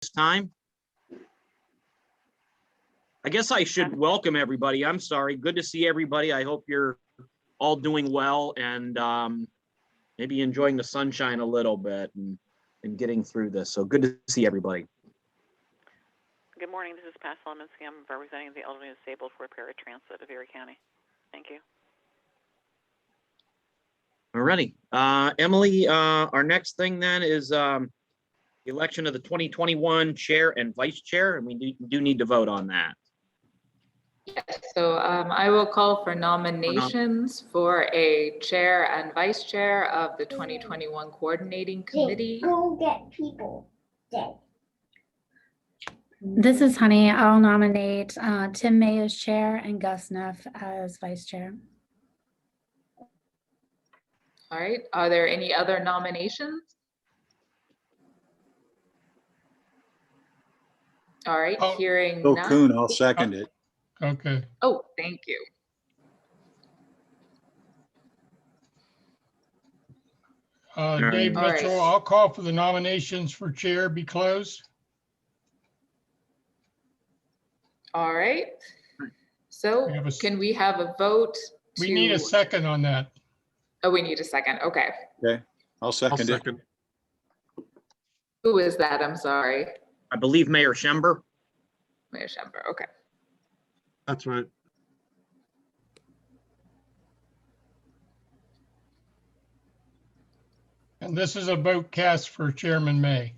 time. I guess I should welcome everybody. I'm sorry. Good to see everybody. I hope you're all doing well and maybe enjoying the sunshine a little bit and getting through this. So good to see everybody. Good morning. This is Pat Solominsky. I'm representing the elderly and disabled for Para Transit of Erie County. Thank you. Alrighty. Emily, our next thing then is the election of the 2021 chair and vice chair, and we do need to vote on that. Yes, so I will call for nominations for a chair and vice chair of the 2021 coordinating committee. Don't get people dead. This is Honey. I'll nominate Tim May as chair and Gus Neff as vice chair. All right, are there any other nominations? All right, hearing Bill none. Kuhn, I'll second it. Okay. Oh, thank you. Dave All right. Mitchell, I'll call for the nominations for chair be closed. All right. So We have a- can we have a vote? We need a second on that. Oh, we need a second. Okay. Okay, I'll second it. Who is that? I'm sorry. I believe Mayor Schember. Mayor Schember. Okay. That's right. And this is a vote cast for Chairman May.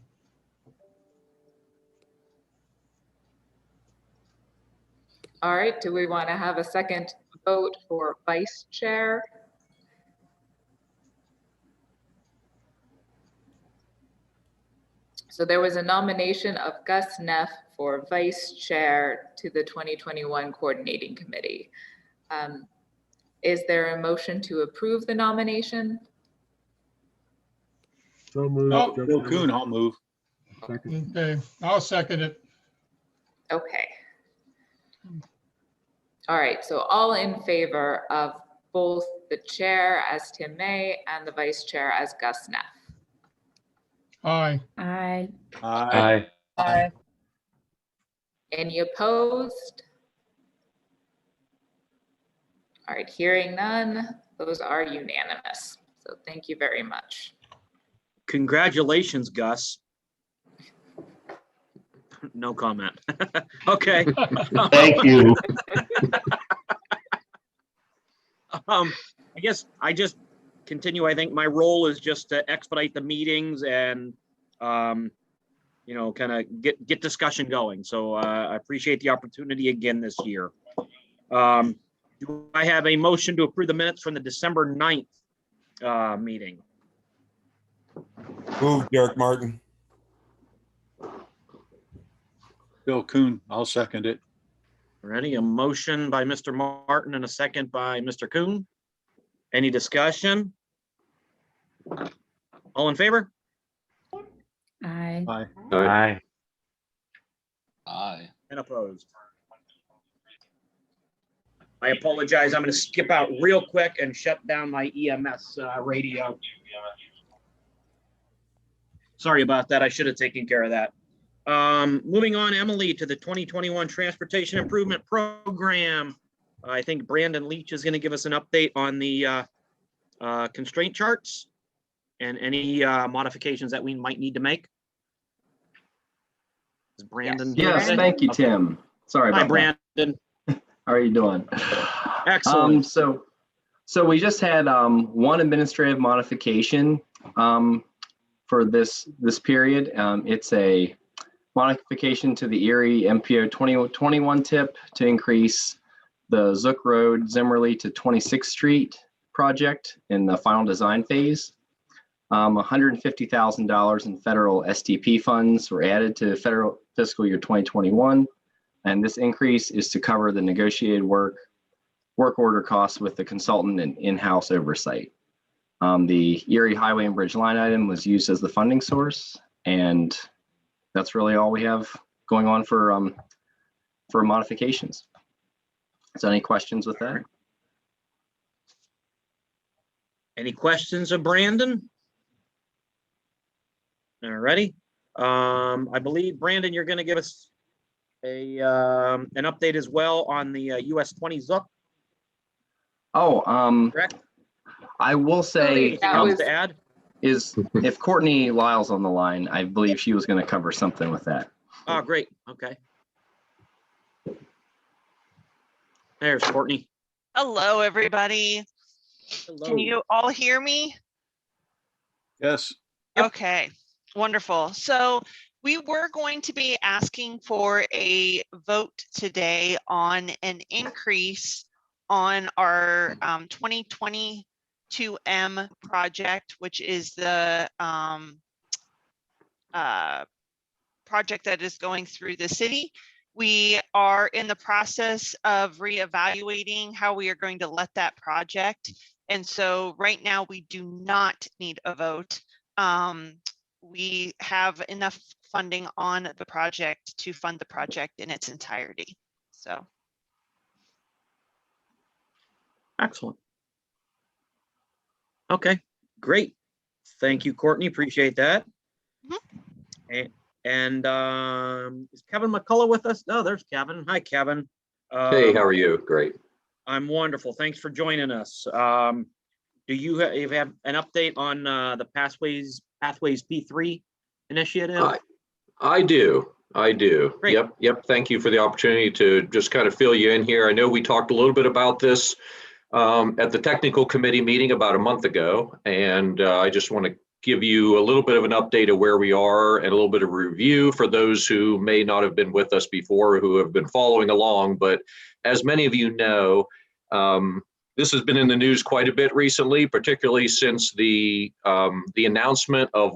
All right. Do we want to have a second vote for vice chair? So there was a nomination of Gus Neff for vice chair to the 2021 coordinating committee. Is there a motion to approve the nomination? So moved. Oh. Bill Kuhn, I'll move. Second. Okay, I'll second it. Okay. All right, so all in favor of both the chair as Tim May and the vice chair as Gus Neff? Aye. Aye. Aye. Any opposed? All right, hearing none, those are unanimous. So thank you very much. Congratulations, Gus. No comment. Okay. Thank you. I guess I just continue. I think my role is just to expedite the meetings and, you know, kind of get discussion going. So I appreciate the opportunity again this year. Do I have a motion to approve the minutes from the December 9th meeting? Move, Derek Martin. Bill Kuhn, I'll second it. Ready? A motion by Mr. Martin and a second by Mr. Kuhn. Any discussion? All in favor? Aye. Aye. Aye. Aye. And opposed? I apologize. I'm going to skip out real quick and shut down my EMS radio. Sorry about that. I should have taken care of that. Moving on, Emily, to the 2021 Transportation Improvement Program. I think Brandon Leach is going to give us an update on the constraint charts and any modifications that we might need to make. Is Brandon? here Yes, today? thank you, Okay. Tim. Sorry Hi, about that. Brandon. How are you doing? Excellent. So we just had one administrative modification for this period. It's a modification to the Erie MPO 2021 tip to increase the Zook Road Zimmerly to 26th Street project in the final design phase. $150,000 in federal STP funds were added to federal fiscal year 2021. And this increase is to cover the negotiated work order costs with the consultant and in-house oversight. The Erie Highway and Bridge line item was used as the funding source, and that's really all we have going on for modifications. So any questions with that? Any questions of Brandon? All righty. I believe, Brandon, you're gonna give us an update as well on the US 20 Zook, Oh, correct? I will say, Anything That else was- to add? is if Courtney Lyle's on the line, I believe she was going to cover something with that. Oh, great, okay. There's Courtney. Hello, everybody. Hello. Can you all hear me? Yes. Yep. Okay, wonderful. So we were going to be asking for a vote today on an increase on our 2022M project, which is the project that is going through the city. We are in the process of reevaluating how we are going to let that project. And so right now we do not need a vote. We have enough funding on the project to fund the project in its entirety. So. Excellent. Okay, great. Thank you, Courtney. Appreciate that. And is Kevin McCullough with us? No, there's Kevin. Hi, Kevin. Hey, how are you? Great. I'm wonderful. Thanks for joining us. Do you have an update on the Pathways P3 initiative? I do. Great. Yep. Thank you for the opportunity to just kind of fill you in here. I know we talked a little bit about this at the technical committee meeting about a month ago, and I just want to give you a little bit of an update of where we are and a little bit of review for those who may not have been with us before or who have been following along. But as many of you know, this has been in the news quite a bit recently, particularly since the announcement of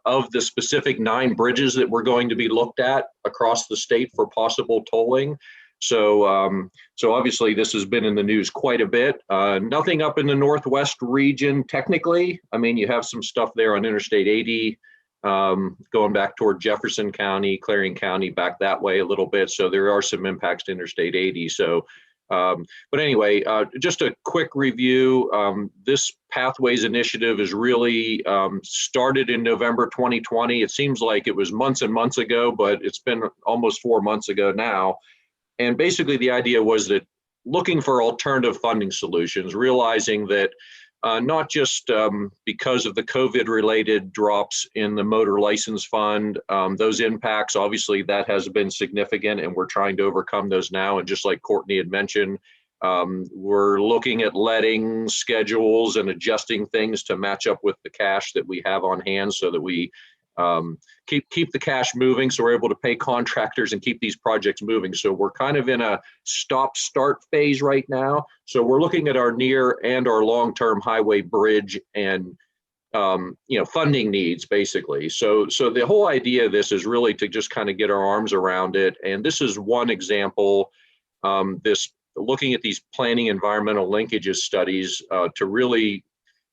of the specific 9 bridges that we're going to be looked at across the state for possible tolling. So obviously this has been in the news quite a bit. Nothing up in the Northwest region technically. I mean, you have some stuff there on Interstate 80, going back toward Jefferson County, Clarion County, back that way a little bit. So there are some impacts to Interstate 80. So, but anyway, just a quick review. This Pathways initiative is really started in November 2020. It seems like it was months and months ago, but it's been almost 4 months ago now. And basically the idea was that looking for alternative funding solutions, realizing that not just because of the COVID related drops in the motor license fund, those impacts, obviously that has been significant and we're trying to overcome those now. And just like Courtney had mentioned, we're looking at letting schedules and adjusting things to match up with the cash that we have on hand so that we keep the cash moving, so we're able to pay contractors and keep these projects moving. So we're kind of in a stop-start phase right now. So we're looking at our near and our long-term highway bridge and funding needs basically. So the whole idea of this is really to just kind of get our arms around it. And this is one example. This looking at these planning environmental linkages studies to really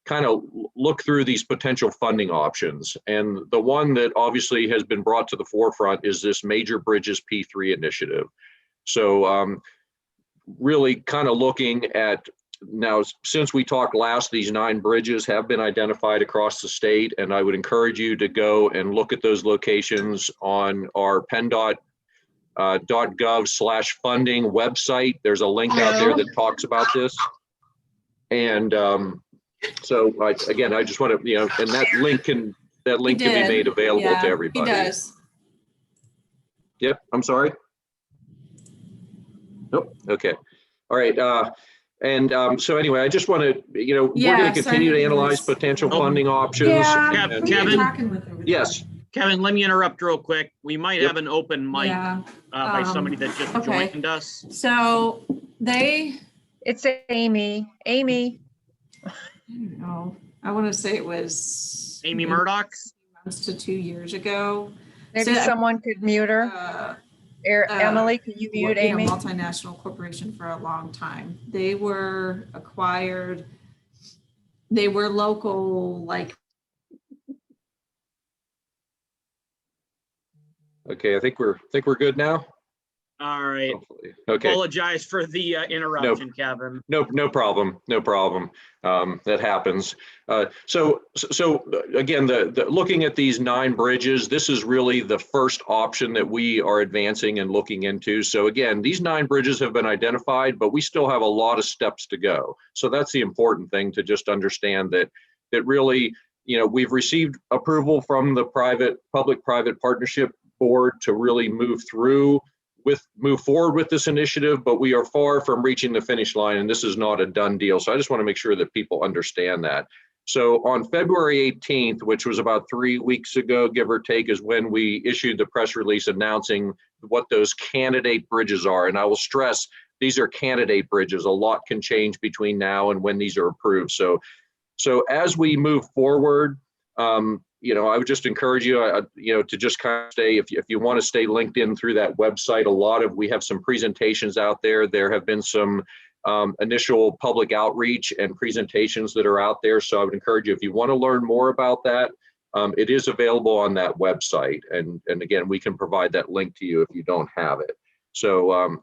kind of look through these potential funding options. And the one that obviously has been brought to the forefront is this Major Bridges P3 initiative. So really kind of looking at now, since we talked last, these 9 bridges have been identified across the state, and I would encourage you to go and look at those locations on our PennDOT .gov/funding website. There's a link out there that talks about this. And so I just want to, and that link can be made available to everybody. He does. Yep. I'm sorry. Nope. Okay. All right. So anyway, I just want to, we're going to continue to analyze potential funding options. Yeah, and, Kevin. Yes. Kevin, let me interrupt real quick. We might have an open mic by somebody that just okay. joined us. So it's Amy. I don't know. I want to say it was Amy Murdoch. Months to 2 years ago. Maybe someone could mute her. Emily, can you mute Amy? A multinational corporation for a long time. They were acquired. They were local, like. Okay, I think we're good now. All right. Hopefully. Okay. Apologize for the interruption, Kevin. No problem. No problem. That happens. So again, looking at these 9 bridges, this is really the first option that we are advancing and looking into. So again, these 9 bridges have been identified, but we still have a lot of steps to go. So that's the important thing to just understand that really, we've received approval from the public-private partnership board to really move forward with this initiative, but we are far from reaching the finish line, and this is not a done deal. So I just want to make sure that people understand that. So on February 18th, which was about 3 weeks ago, give or take, is when we issued the press release announcing what those candidate bridges are. And I will stress, these are candidate bridges. A lot can change between now and when these are approved. So as we move forward, I would just encourage you, to just kind of stay, if you want to stay linked in through that website. We have some presentations out there. There have been some initial public outreach and presentations that are out there. So I would encourage you, if you want to learn more about that, it is available on that website. And again, we can provide that link to you if you don't have it. So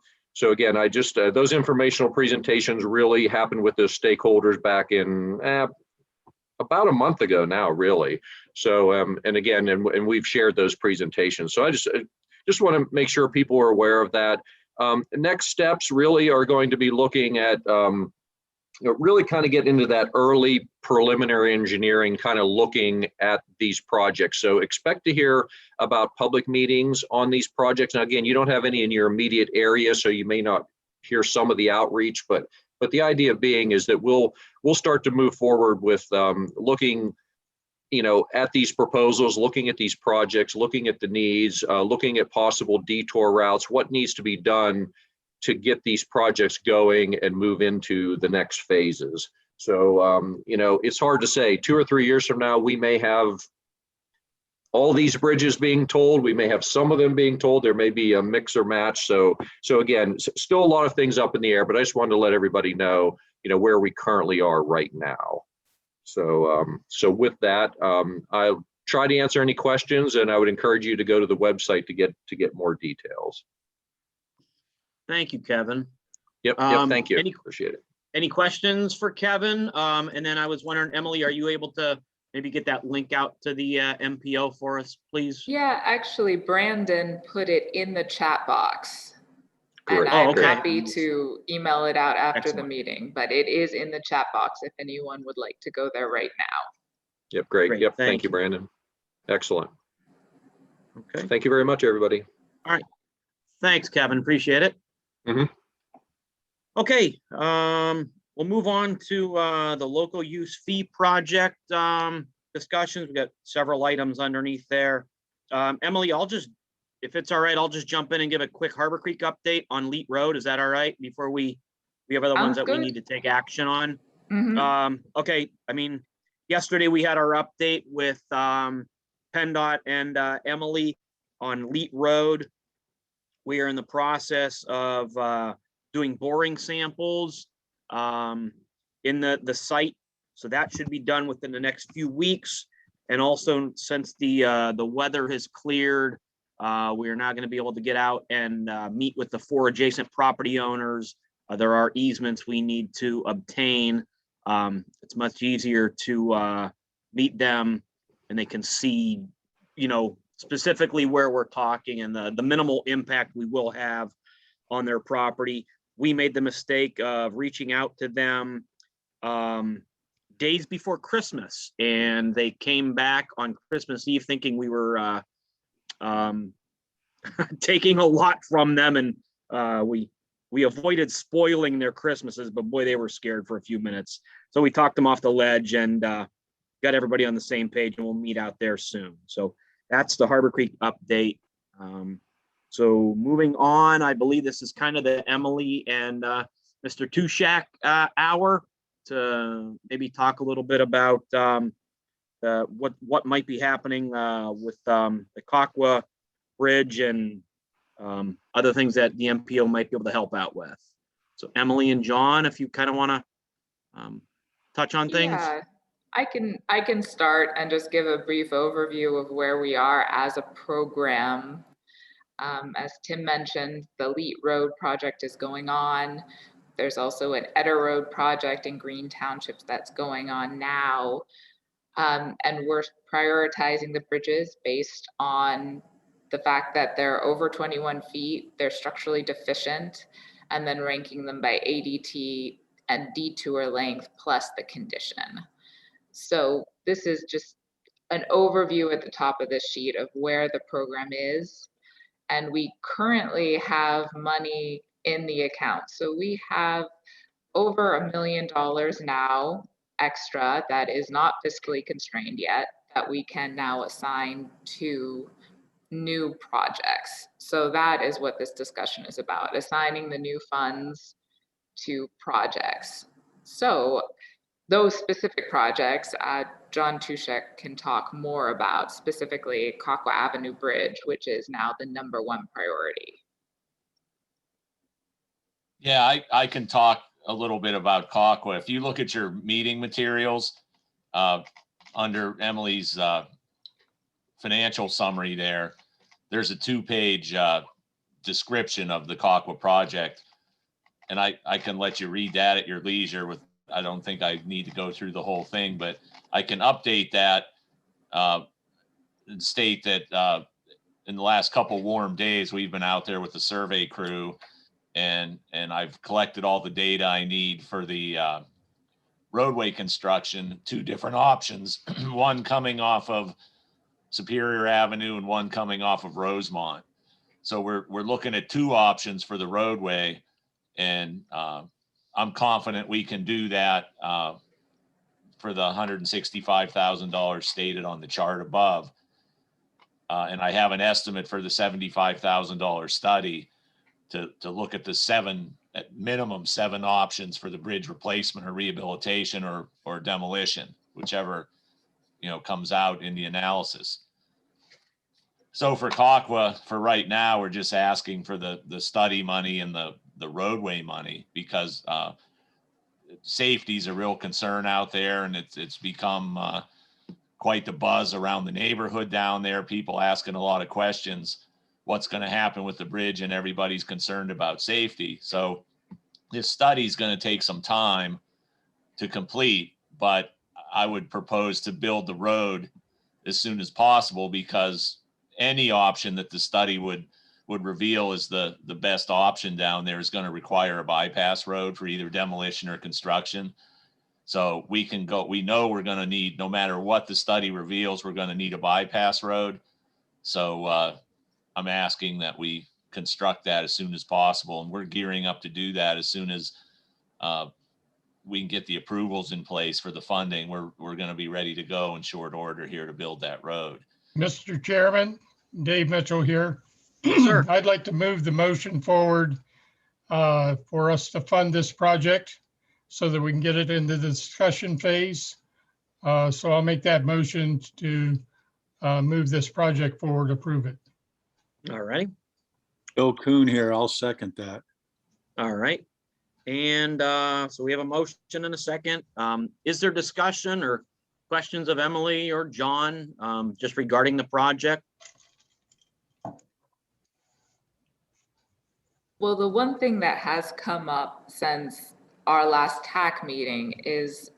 again, I just, those informational presentations really happened with the stakeholders back in about a month ago now, really. So, and again, and we've shared those presentations. So I just want to make sure people are aware of that. Next steps really are going to be looking at, really kind of get into that early preliminary engineering, kind of looking at these projects. So expect to hear about public meetings on these projects. Now, again, you don't have any in your immediate area, so you may not hear some of the outreach, but the idea being is that we'll start to move forward with looking, at these proposals, looking at these projects, looking at the needs, looking at possible detour routes, what needs to be done to get these projects going and move into the next phases. So, it's hard to say. 2 or 3 years from now, we may have all these bridges being told. We may have some of them being told. There may be a mix or match. So again, still a lot of things up in the air, but I just wanted to let everybody know, where we currently are right now. So with that, I'll try to answer any questions, and I would encourage you to go to the website to get more details. Thank you, Kevin. Yep, thank you. Appreciate it. Any questions for Kevin? And then I was wondering, Emily, are you able to maybe get that link out to the MPO for us, please? Yeah, actually, Brandon put it in the chat box. Great. And I'm okay. happy to email it out after Excellent. the meeting, but it is in the chat box if anyone would like to go there right now. Yep, great. Great, Yep, thank thank you, Brandon. Excellent. Okay. Thank you very much, everybody. All right. Thanks, Kevin. Appreciate it. Mhm. Okay, we'll move on to the local use fee project discussions. We've got several items underneath there. Emily, if it's all right, I'll just jump in and give a quick Harbor Creek update on Leet Road. Is that all right? Before we have other ones that we need to take action on. Okay, yesterday we had our update with PennDOT and Emily on Leet Road. We are in the process of doing boring samples in the site. So that should be done within the next few weeks. And also, since the weather has cleared, we are now going to be able to get out and meet with the 4 adjacent property owners. There are easements we need to obtain. It's much easier to meet them, and they can see, specifically where we're talking and the minimal impact we will have on their property. We made the mistake of reaching out to them days before Christmas, and they came back on Christmas Eve thinking we were taking a lot from them, and we avoided spoiling their Christmases, but boy, they were scared for a few minutes. So we talked them off the ledge and got everybody on the same page, and we'll meet out there soon. So that's the Harbor Creek update. So moving on, I believe this is kind of the Emily and Mr. Tushak hour to maybe talk a little bit about what might be happening with the Kawkwa Bridge and other things that the MPO might be able to help out with. So Emily and John, if you kind of want to touch on things. Yeah, I can start and just give a brief overview of where we are as a program. As Tim mentioned, the Leet Road project is going on. There's also an Eder Road project in Green Township that's going on now. And we're prioritizing the bridges based on the fact that they're over 21 feet, they're structurally deficient, and then ranking them by ADT and detour length plus the condition. So this is just an overview at the top of this sheet of where the program is. And we currently have money in the account. So we have over $1 million now extra that is not fiscally constrained yet that we can now assign to new projects. So that is what this discussion is about, assigning the new funds to projects. So those specific projects, John Tushek can talk more about, specifically Kawkwa Avenue Bridge, which is now the #1 priority. Yeah, I can talk a little bit about Kawkwa. If you look at your meeting materials, under Emily's financial summary there's a 2-page description of the Kawkwa project. And I can let you read that at your leisure. I don't think I need to go through the whole thing, but I can update that and state that in the last couple warm days, we've been out there with the survey crew, and I've collected all the data I need for the roadway construction, 2 different options, one coming off of Superior Avenue and one coming off of Rosemont. So we're looking at 2 options for the roadway, and I'm confident we can do that for the $165,000 stated on the chart above. And I have an estimate for the $75,000 study to look at the at minimum 7 options for the bridge replacement or rehabilitation or demolition, whichever comes out in the analysis. So for Kawkwa, for right now, we're just asking for the study money and the roadway money, because safety is a real concern out there, and it's become quite the buzz around the neighborhood down there. People asking a lot of questions. What's going to happen with the bridge, and everybody's concerned about safety. So this study is going to take some time to complete, but I would propose to build the road as soon as possible, because any option that the study would reveal is the best option down there is going to require a bypass road for either demolition or construction. So we know we're going to need, no matter what the study reveals, we're going to need a bypass road. So I'm asking that we construct that as soon as possible, and we're gearing up to do that as soon as we can get the approvals in place for the funding. We're going to be ready to go in short order here to build that road. Mr. Chairman, Dave Mitchell here. Yes, sir. I'd like to move the motion forward for us to fund this project so that we can get it into the discussion phase. So I'll make that motion to move this project forward, approve it. All right. Bill Kuhn here. I'll second that. All right. And so we have a motion and a second. Is there discussion or questions of Emily or John just regarding the project? Well, the one thing that has come up since our last TAC meeting is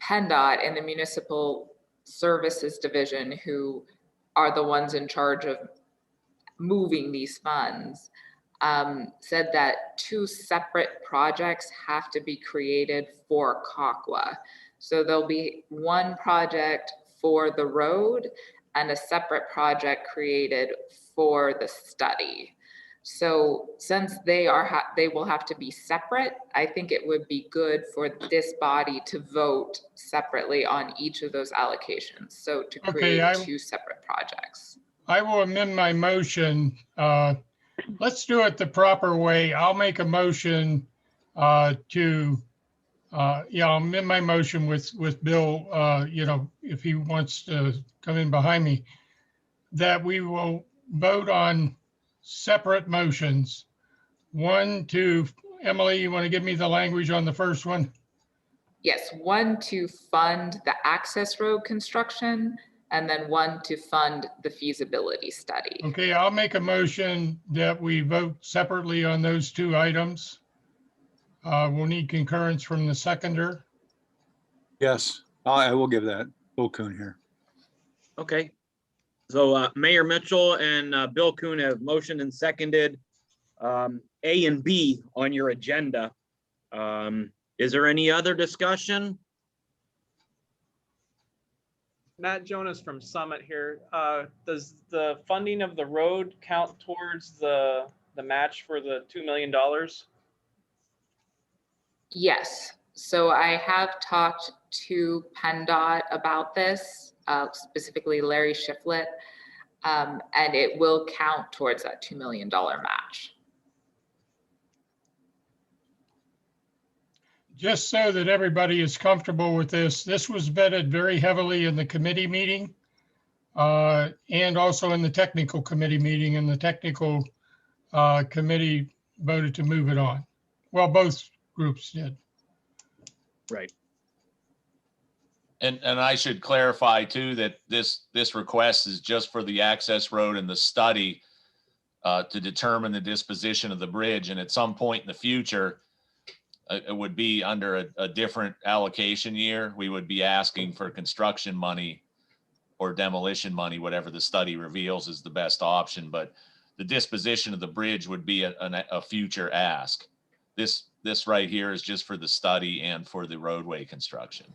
PennDOT and the Municipal Services Division, who are the ones in charge of moving these funds, said that 2 separate projects have to be created for Kawkwa. So there'll be one project for the road and a separate project created for the study. So since they will have to be separate, I think it would be good for this body to vote separately on each of those allocations. So to create 2 separate projects. I will amend my motion. Let's do it the proper way. I'll make a motion I'll amend my motion with Bill, if he wants to come in behind me, that we will vote on separate motions. One to, Emily, you want to give me the language on the first one? Yes, 1 to fund the access road construction, and then one to fund the feasibility study. Okay, I'll make a motion that we vote separately on those two items. We'll need concurrence from the seconder. Yes, I will give that. Bill Kuhn here. Okay. So Mayor Mitchell and Bill Kuhn have motioned and seconded A and B on your agenda. Is there any other discussion? Matt Jonas from Summit here. Does the funding of the road count towards the match for the $2 million? Yes, so I have talked to PennDOT about this, specifically Larry Shiflett, and it will count towards that $2 million match. Just so that everybody is comfortable with this was vetted very heavily in the committee meeting and also in the technical committee meeting, and the technical committee voted to move it on. Well, both groups did. Right. And I should clarify too, that this request is just for the access road and the study to determine the disposition of the bridge. And at some point in the future, it would be under a different allocation year. We would be asking for construction money or demolition money, whatever the study reveals is the best option. But the disposition of the bridge would be a future ask. This right here is just for the study and for the roadway construction.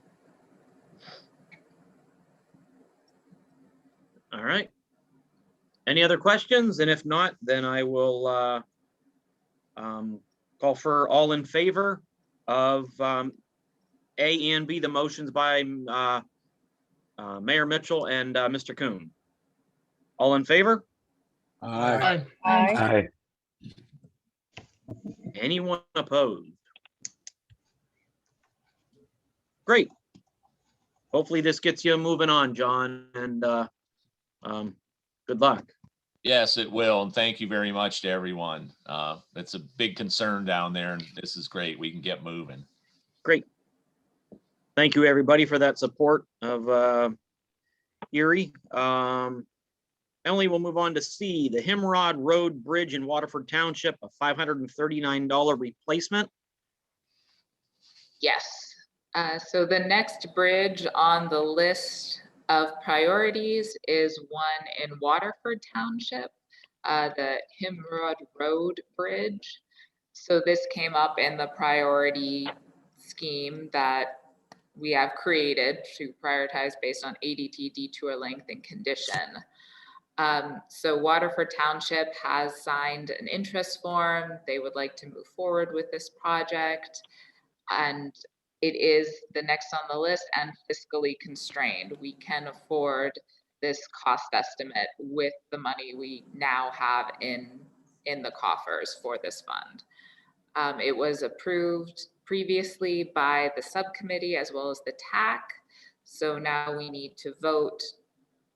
All right. Any other questions? And if not, then I will call for all in favor of A and B, the motions by Mayor Mitchell and Mr. Kuhn. All in favor? Aye. Aye. Anyone opposed? Great. Hopefully this gets you moving on, John, and good luck. Yes, it will. And thank you very much to everyone. It's a big concern down there, and this is great. We can get moving. Great. Thank you, everybody, for that support of Erie. Emily, we'll move on to C, the Himrod Road Bridge in Waterford Township, a $539 replacement. Yes, so the next bridge on the list of priorities is one in Waterford Township, the Himrod Road Bridge. So this came up in the priority scheme that we have created to prioritize based on ADT, detour length, and condition. So Waterford Township has signed an interest form. They would like to move forward with this project, and it is the next on the list and fiscally constrained. We can afford this cost estimate with the money we now have in the coffers for this fund. It was approved previously by the subcommittee as well as the TAC. So now we need to vote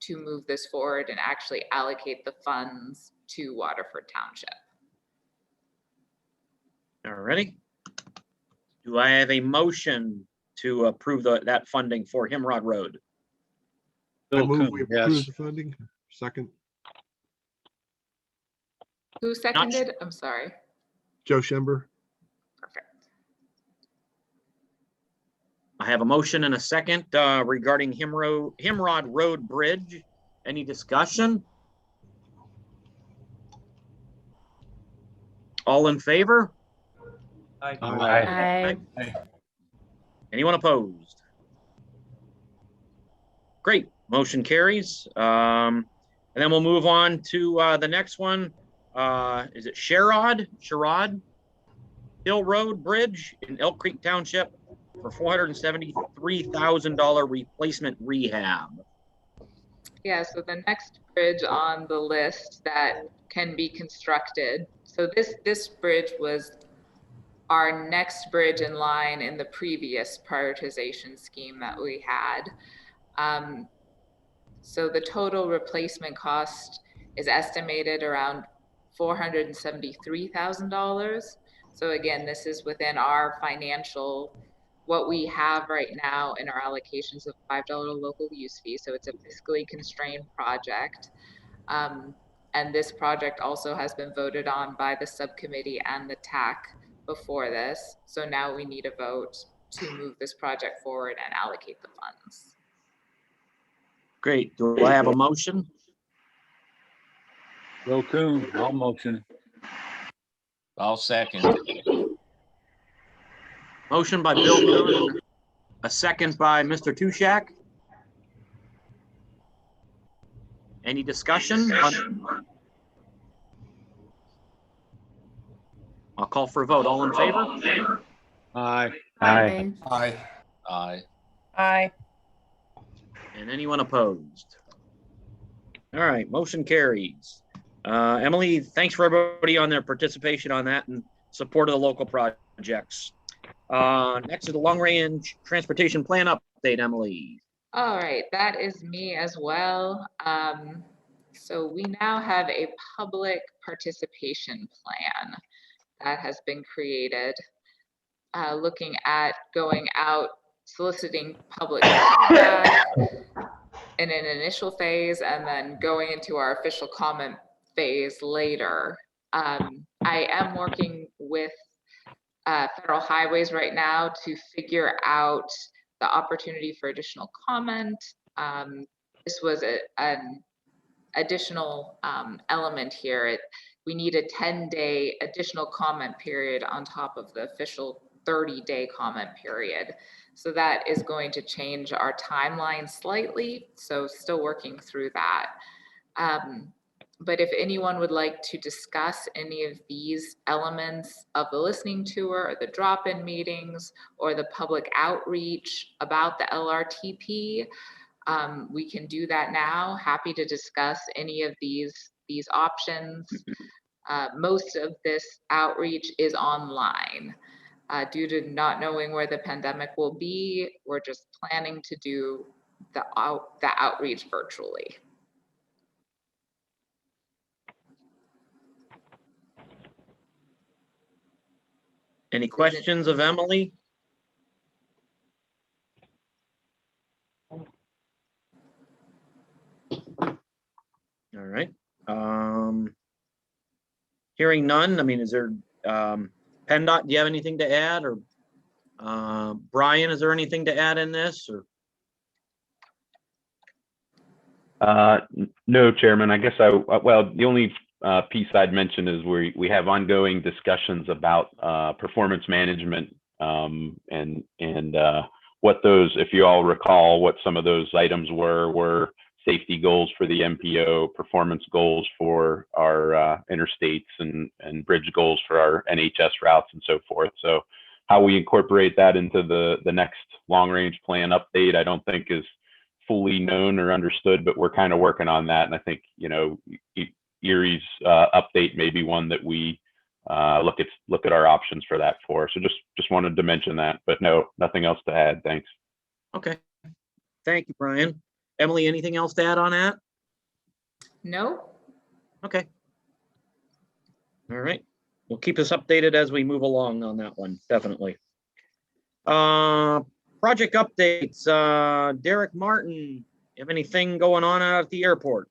to move this forward and actually allocate the funds to Waterford Township. All righty. Do I have a motion to approve that funding for Himrod Road? I Bill move Kuhn, we yes. approve the funding. Second, Who seconded? I'm sorry. Joe Schember. Perfect. I have a motion and a second regarding Himrod Road Bridge. Any discussion? All in favor? Aye. Anyone opposed? Great, motion carries. And then we'll move on to the next one. Is it Sherrod Hill Road Bridge in Elk Creek Township for $473,000 replacement rehab? Yeah, so the next bridge on the list that can be constructed. So this bridge was our next bridge in line in the previous prioritization scheme that we had. So the total replacement cost is estimated around $473,000. So again, this is within our financial what we have right now in our allocations of $5 local use fee. So it's a fiscally constrained project. And this project also has been voted on by the subcommittee and the TAC before this. So now we need a vote to move this project forward and allocate the funds. Great. Do I have a motion? Bill Coon, I'll motion. I'll second. Motion by Bill Coon, a second by Mr. Tushak. Any discussion? I'll call for a vote. All in favor? Aye. Aye. Aye. Aye. Aye. And anyone opposed? All right, motion carries. Emily, thanks for everybody on their participation on that and support of the local projects. Next is the long-range transportation plan update, Emily. All right, that is me as well. So we now have a public participation plan that has been created, looking at going out, soliciting public feedback in an initial phase, and then going into our official comment phase later. I am working with Federal Highways right now to figure out the opportunity for additional comment. This was an additional element here. We need a 10-day additional comment period on top of the official 30-day comment period. So that is going to change our timeline slightly. So still working through that. But if anyone would like to discuss any of these elements of the listening tour or the drop-in meetings or the public outreach about the LRTP, we can do that now. Happy to discuss any of these options. Most of this outreach is online. Due to not knowing where the pandemic will be, we're just planning to do the outreach virtually. Any questions of Emily? All right. Hearing none, I mean, is there, PennDOT, do you have anything to add? Or Brian, is there anything to add in this? Or No, Chairman. I guess well, the only piece I'd mention is we have ongoing discussions about performance management and what those, if you all recall, what some of those items were safety goals for the MPO, performance goals for our interstates and bridge goals for our NHS routes and so forth. So how we incorporate that into the next long range plan update, I don't think is fully known or understood, but we're kind of working on that. And I think, you know, Erie's update may be one that we look at our options for that for. So just wanted to mention that, but no, nothing else to add. Thanks. okay. Thank you, Brian. Emily, anything else to add on that? No. Okay. All right. We'll keep us updated as we move along on that one, definitely. Project updates. Derek Martin, you have anything going on out at the airport?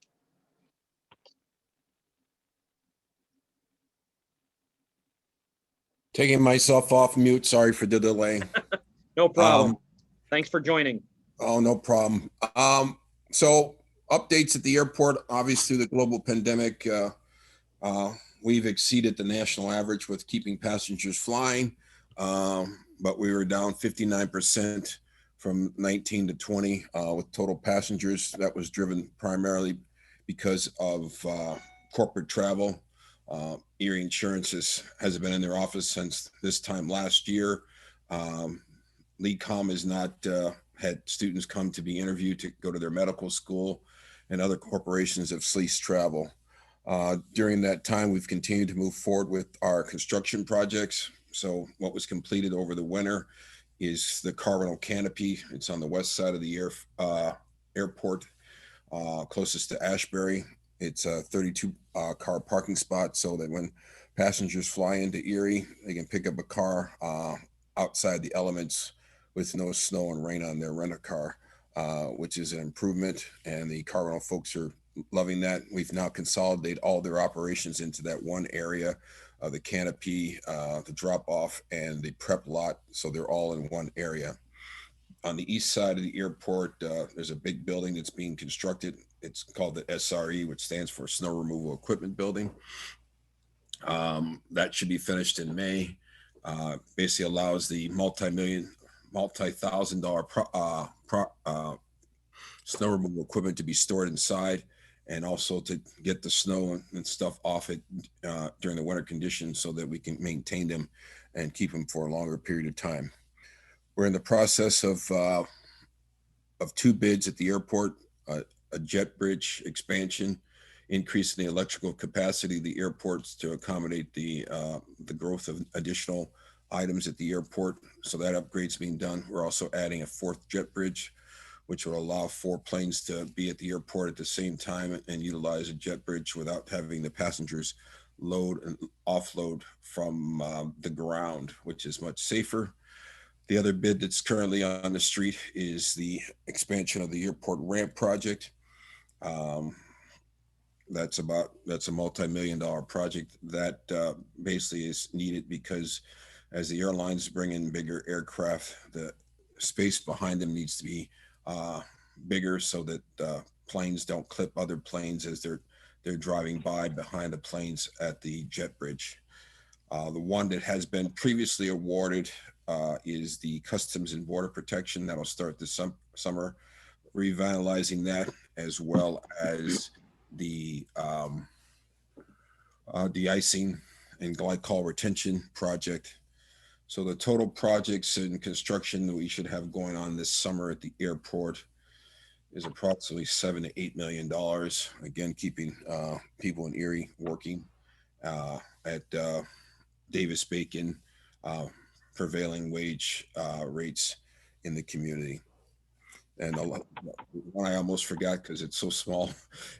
Taking myself off mute. Sorry for the delay. No problem. Thanks for joining. Oh, no problem. So updates at the airport, obviously the global pandemic, we've exceeded the national average with keeping passengers flying, but we were down 59% from 19 to 20 with total passengers. That was driven primarily because of corporate travel. Erie Insurance has been in their office since this time last year. LECOM has not had students come to be interviewed to go to their medical school, and other corporations have ceased travel. During that time, we've continued to move forward with our construction projects. So what was completed over the winter is the car rental canopy. It's on the west side of the airport, closest to Ashbury. It's a 32 car parking spot so that when passengers fly into Erie, they can pick up a car outside the elements with no snow and rain on their rent-a-car, which is an improvement, and the car rental folks are loving that. We've now consolidated all their operations into that one area, the canopy, the drop-off, and the prep lot, so they're all in one area. On the east side of the airport, there's a big building that's being constructed. It's called the SRE, which stands for Snow Removal Equipment Building. That should be finished in May. Basically allows the multi-thousand-dollar snow removal equipment to be stored inside, and also to get the snow and stuff off it during the winter conditions, so that we can maintain them and keep them for a longer period of time. We're in the process of 2 bids at the airport, a jet bridge expansion, increasing the electrical capacity of the airports to accommodate the growth of additional items at the airport. So that upgrade's being done. We're also adding a 4th jet bridge, which will allow 4 planes to be at the airport at the same time and utilize a jet bridge without having the passengers load and offload from the ground, which is much safer. The other bid that's currently on the street is the expansion of the airport ramp project. That's a multi-million-dollar project that basically is needed because as the airlines bring in bigger aircraft, the space behind them needs to be bigger so that planes don't clip other planes as they're driving by behind the planes at the jet bridge. The one that has been previously awarded is the Customs and Border Protection. That'll start this summer, revitalizing that, as well as the de-icing and glycol retention project. So the total projects in construction that we should have going on this summer at the airport is approximately $7 to $8 million. Again, keeping people in Erie working at Davis-Bacon prevailing wage rates in the community. And the one I almost forgot because it's so small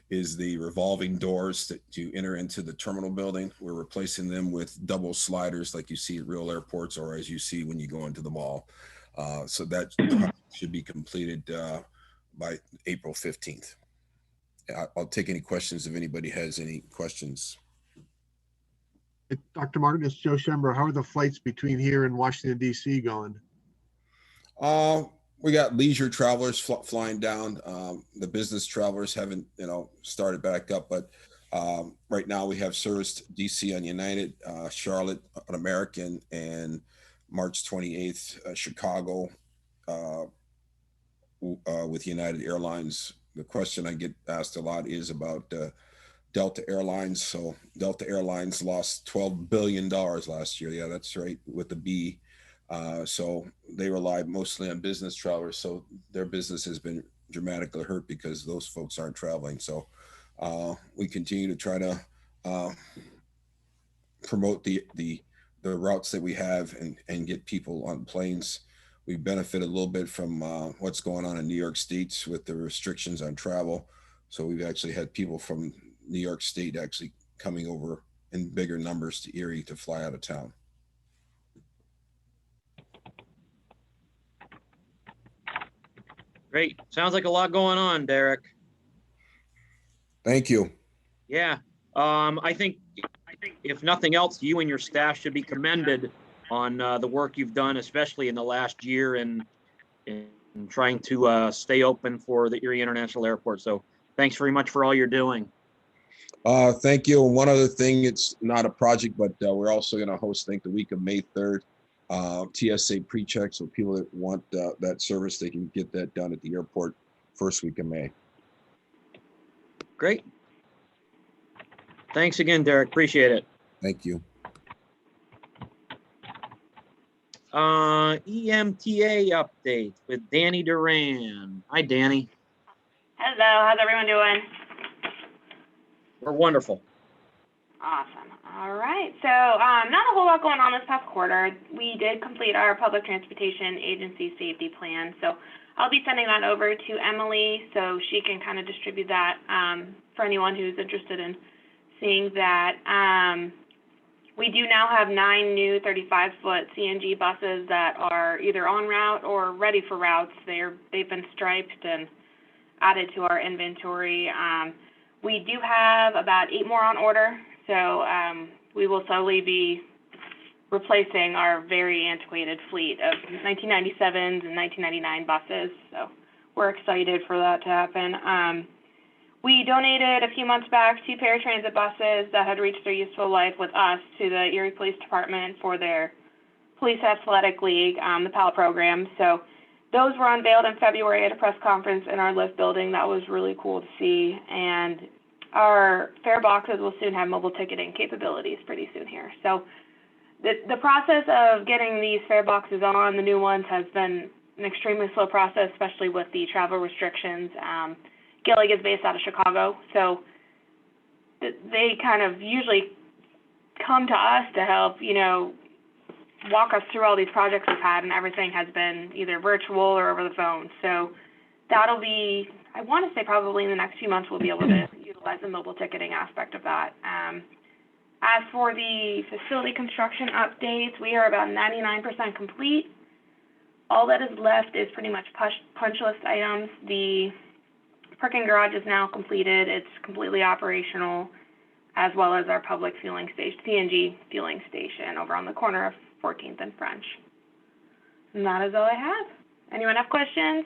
is the revolving doors that you enter into the terminal building. We're replacing them with double sliders like you see at real airports, or as you see when you go into the mall. So that should be completed by April 15th. I'll take any questions if anybody has any questions. Dr. Martin, it's Joe Schember. How are the flights between here and Washington, D.C. going? We got leisure travelers flying down. The business travelers haven't, started back up, but right now we have serviced DC on United, Charlotte on American, and March 28th, Chicago with United Airlines. The question I get asked a lot is about Delta Airlines. So Delta Airlines lost $12 billion last year. Yeah, that's right, with the B. So they rely mostly on business travelers. So their business has been dramatically hurt because those folks aren't traveling. So we continue to try to promote the routes that we have and get people on planes. We benefit a little bit from what's going on in New York State with the restrictions on travel. So we've actually had people from New York State actually coming over in bigger numbers to Erie to fly out of town. Great. Sounds like a lot going on, Derek. Thank you. Yeah. I think if nothing else, you and your staff should be commended on the work you've done, especially in the last year in trying to stay open for the Erie International Airport. So thanks very much for all you're doing. Thank you. And one other thing, it's not a project, but we're also going to host, I think, the week of May 3rd, TSA pre-check. So people that want that service, they can get that done at the airport first week of May. Great. Thanks again, Derek. Appreciate it. Thank you. EMTA update with Danny Duran. Hi, Danny. Hello, how's everyone doing? We're wonderful. Awesome. All right, so not a whole lot going on this past quarter. We did complete our public transportation agency safety plan, so I'll be sending that over to Emily so she can kind of distribute that for anyone who's interested in seeing that. We do now have 9 new 35-foot CNG buses that are either en route or ready for routes. They've been striped and added to our inventory. We do have about 8 more on order, so we will slowly be replacing our very antiquated fleet of 1997s and 1999 buses. So we're excited for that to happen. We donated a few months back 2 paratransit buses that had reached their useful life with us to the Erie Police Department for their Police Athletic League, the PAL program. So those were unveiled in February at a press conference in our lift building. That was really cool to see. And our fare boxes will soon have mobile ticketing capabilities pretty soon here. So the process of getting these fare boxes on, the new ones, has been an extremely slow process, especially with the travel restrictions. Gillig is based out of Chicago, so they kind of usually come to us to help, walk us through all these projects we've had, and everything has been either virtual or over the phone. So that'll be, I want to say probably in the next few months, we'll be able to utilize the mobile ticketing aspect of that. As for the facility construction updates, we are about 99% complete. All that is left is pretty much punch list items. The parking garage is now completed. It's completely operational, as well as our public fueling station, CNG fueling station over on the corner of 14th and French. And that is all I have. Anyone have questions?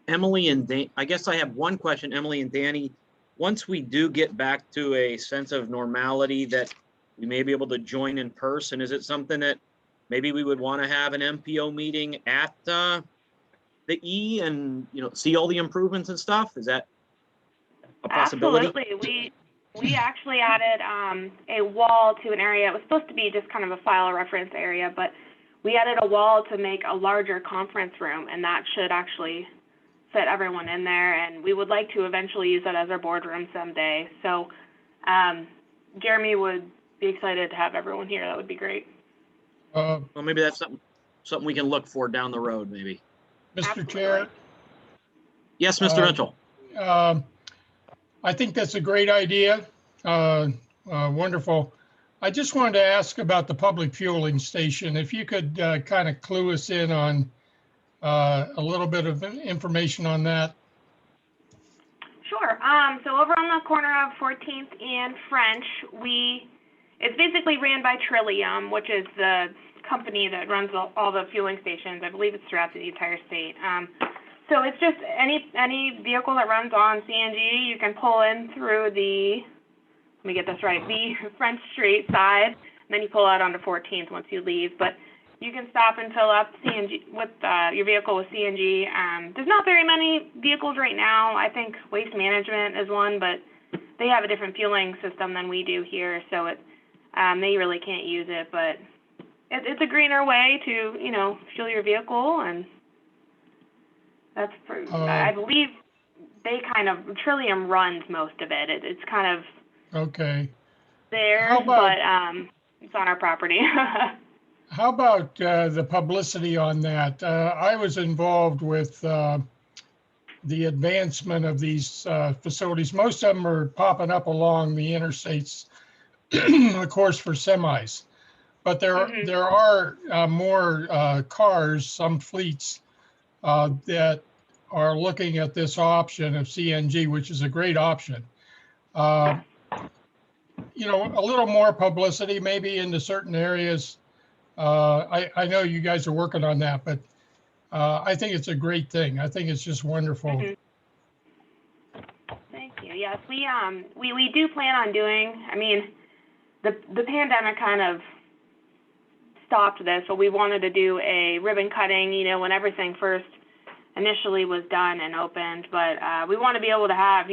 Emily and Dan, I guess I have one question, Emily and Danny. Once we do get back to a sense of normality that we may be able to join in person, is it something that maybe we would want to have an MPO meeting at the E and, see all the improvements and stuff? Is that a possibility? Absolutely. We actually added a wall to an area. It was supposed to be just kind of a file reference area, but we added a wall to make a larger conference room, and that should actually fit everyone in there. And we would like to eventually use that as our boardroom someday. So Jeremy would be excited to have everyone here. That would be great. Well, maybe that's something we can look for down the road, maybe. Mr. Absolutely. Chair, Yes, Mr. Mitchell. I think that's a great idea. Wonderful. I just wanted to ask about the public fueling station. If you could kind of clue us in on a little bit of information on that. Sure. So over on the corner of 14th and French, it's basically ran by Trillium, which is the company that runs all the fueling stations. I believe it's throughout the entire state. So it's just any vehicle that runs on CNG, you can pull in through the French Street side, and then you pull out onto 14th once you leave. But you can stop and fill up CNG with your vehicle with CNG. There's not very many vehicles right now. I think Waste Management is one, but they have a different fueling system than we do here, so they really can't use it. But it's a greener way to, fuel your vehicle, and that's I believe Trillium runs most of it. It's kind of okay there, but it's on our property. How about the publicity on that? I was involved with the advancement of these facilities. Most of them are popping up along the interstates, of course, for semis. But there are more cars, some fleets that are looking at this option of CNG, which is a great option. A little more publicity maybe into certain areas. I know you guys are working on that, but I think it's a great thing. I think it's just wonderful. Thank you. Yes, we do plan on doing. I mean, the pandemic kind of stopped this, but we wanted to do a ribbon cutting, when everything first initially was done and opened. But we want to be able to have,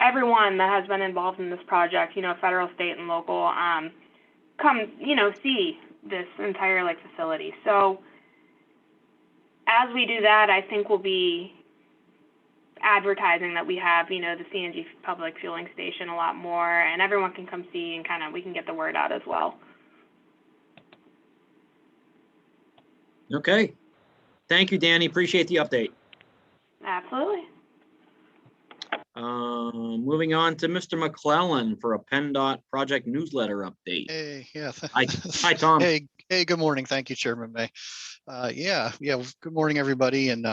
everyone that has been involved in this project, federal, state, and local, come, see this entire facility. So as we do that, I think we'll be advertising that we have, the CNG public fueling station a lot more, and everyone can come see, and we can get the word out as well. Okay. Thank you, Danny. Appreciate the update. Absolutely. Moving on to Mr. McClellan for a PennDOT project newsletter update. Hey, yeah. Hi, Tom. Hey, good morning. Thank you, Chairman May. Yeah, good morning, everybody. And,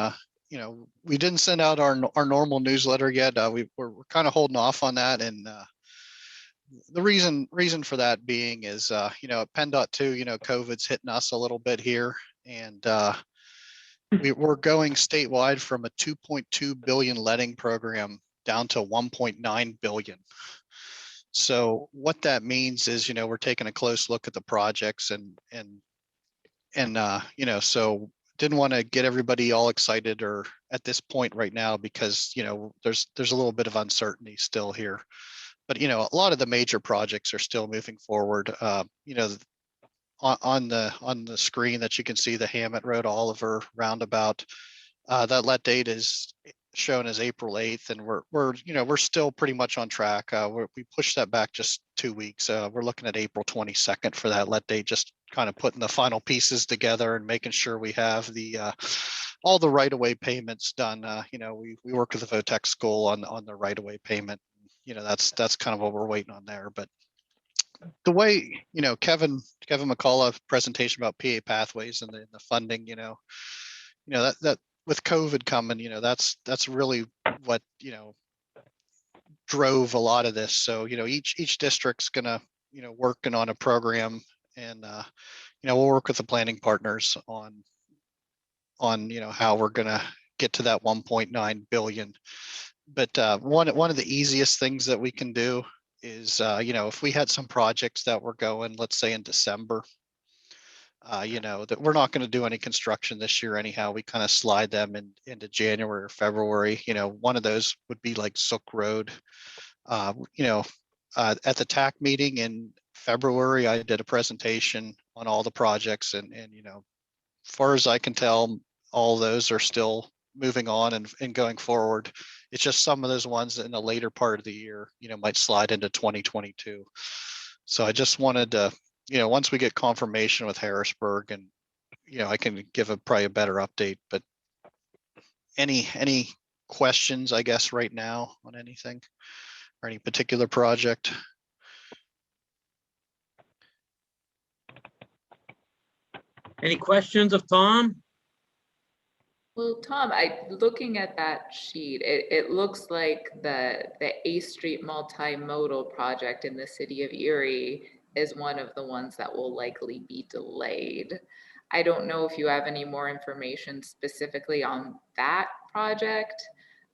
we didn't send out our normal newsletter yet. We're kind of holding off on that. And the reason for that being is, at PennDOT too, COVID's hitting us a little bit here. And we're going statewide from a 2.2 billion letting program down to 1.9 billion. So what that means is, we're taking a close look at the projects and so didn't want to get everybody all excited or at this point right now because, there's a little bit of uncertainty still here. But, a lot of the major projects are still moving forward. On the screen that you can see the Hammett Road Oliver roundabout, that let date is shown as April 8th, and we're still pretty much on track. We pushed that back just 2 weeks. We're looking at April 22nd for that let date, just kind of putting the final pieces together and making sure we have the all the right-of-way payments done. We work with the VOTEC school on the right-of-way payment. That's kind of what we're waiting on there. But the way, Kevin McCullough presentation about PA pathways and the funding, that with COVID coming, that's really what, drove a lot of this. So, each district's gonna, working on a program and, we'll work with the planning partners on, how we're gonna get to that 1.9 billion. But one of the easiest things that we can do is, if we had some projects that were going, let's say in December, that we're not going to do any construction this year anyhow, we kind of slide them into January or February. One of those would be like Sook Road. At the TAC meeting in February, I did a presentation on all the projects and far as I can tell, all those are still moving on and going forward. It's just some of those ones in the later part of the year, might slide into 2022. So I just wanted to, once we get confirmation with Harrisburg and, I can give probably a better update, but any questions, I guess, right now on anything or any particular project? Any questions of Tom? Well, Tom, looking at that sheet, it looks like the A Street multimodal project in the city of Erie is one of the ones that will likely be delayed. I don't know if you have any more information specifically on that project,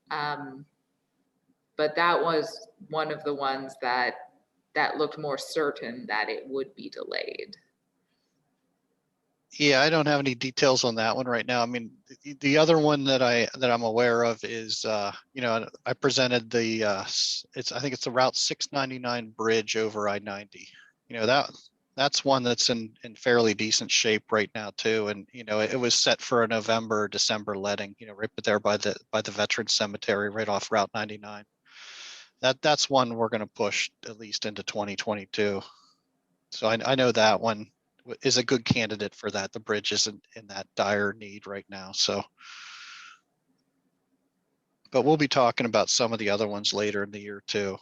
but that was one of the ones that looked more certain that it would be delayed. Yeah, I don't have any details on that one right now. I mean, the other one that I'm aware of is, I presented the, I think it's the Route 699 bridge over I-90. That's one that's in fairly decent shape right now too. And, it was set for a November, December letting, right there by the Veterans Cemetery, right off Route 99. That's one we're going to push at least into 2022. So I know that one is a good candidate for that. The bridge isn't in that dire need right now. So, but we'll be talking about some of the other ones later in the year too.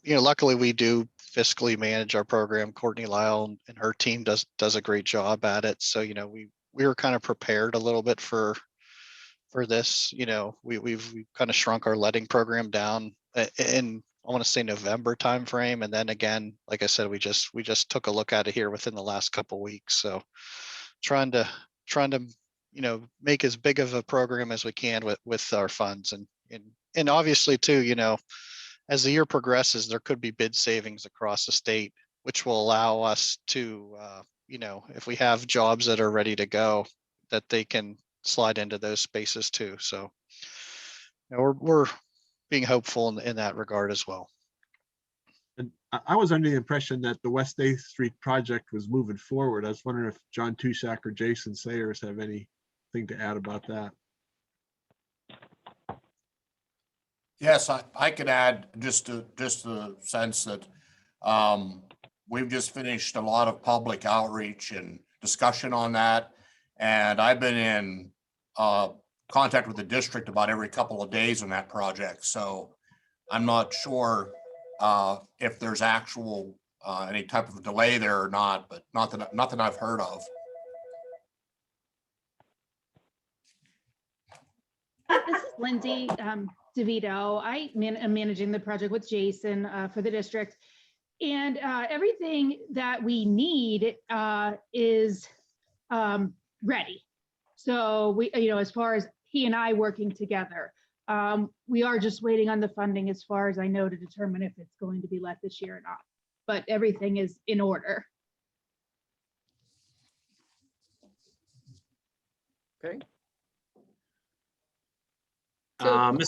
Luckily we do fiscally manage our program. Courtney Lyle and her team does a great job at it. So, we were kind of prepared a little bit for this. We've kind of shrunk our letting program down in, I want to say November timeframe. And then again, like I said, we just took a look at it here within the last couple of weeks. So trying to, make as big of a program as we can with our funds and obviously too, as the year progresses, there could be bid savings across the state, which will allow us to, if we have jobs that are ready to go, that they can slide into those spaces too. So we're being hopeful in that regard as well. And I was under the impression that the West 8th Street project was moving forward. I was wondering if John Tusak or Jason Sayers have anything to add about that. Yes, I could add just the sense that we've just finished a lot of public outreach and discussion on that. And I've been in contact with the district about every couple of days on that project. So I'm not sure if there's actual any type of delay there or not, but nothing I've heard of. This is Lindsay DeVito. I'm managing the project with Jason for the district. And everything that we need is ready. So we, as far as he and I working together, we are just waiting on the funding, as far as I know, to determine if it's going to be let this year or not. But everything is in order. Okay. So-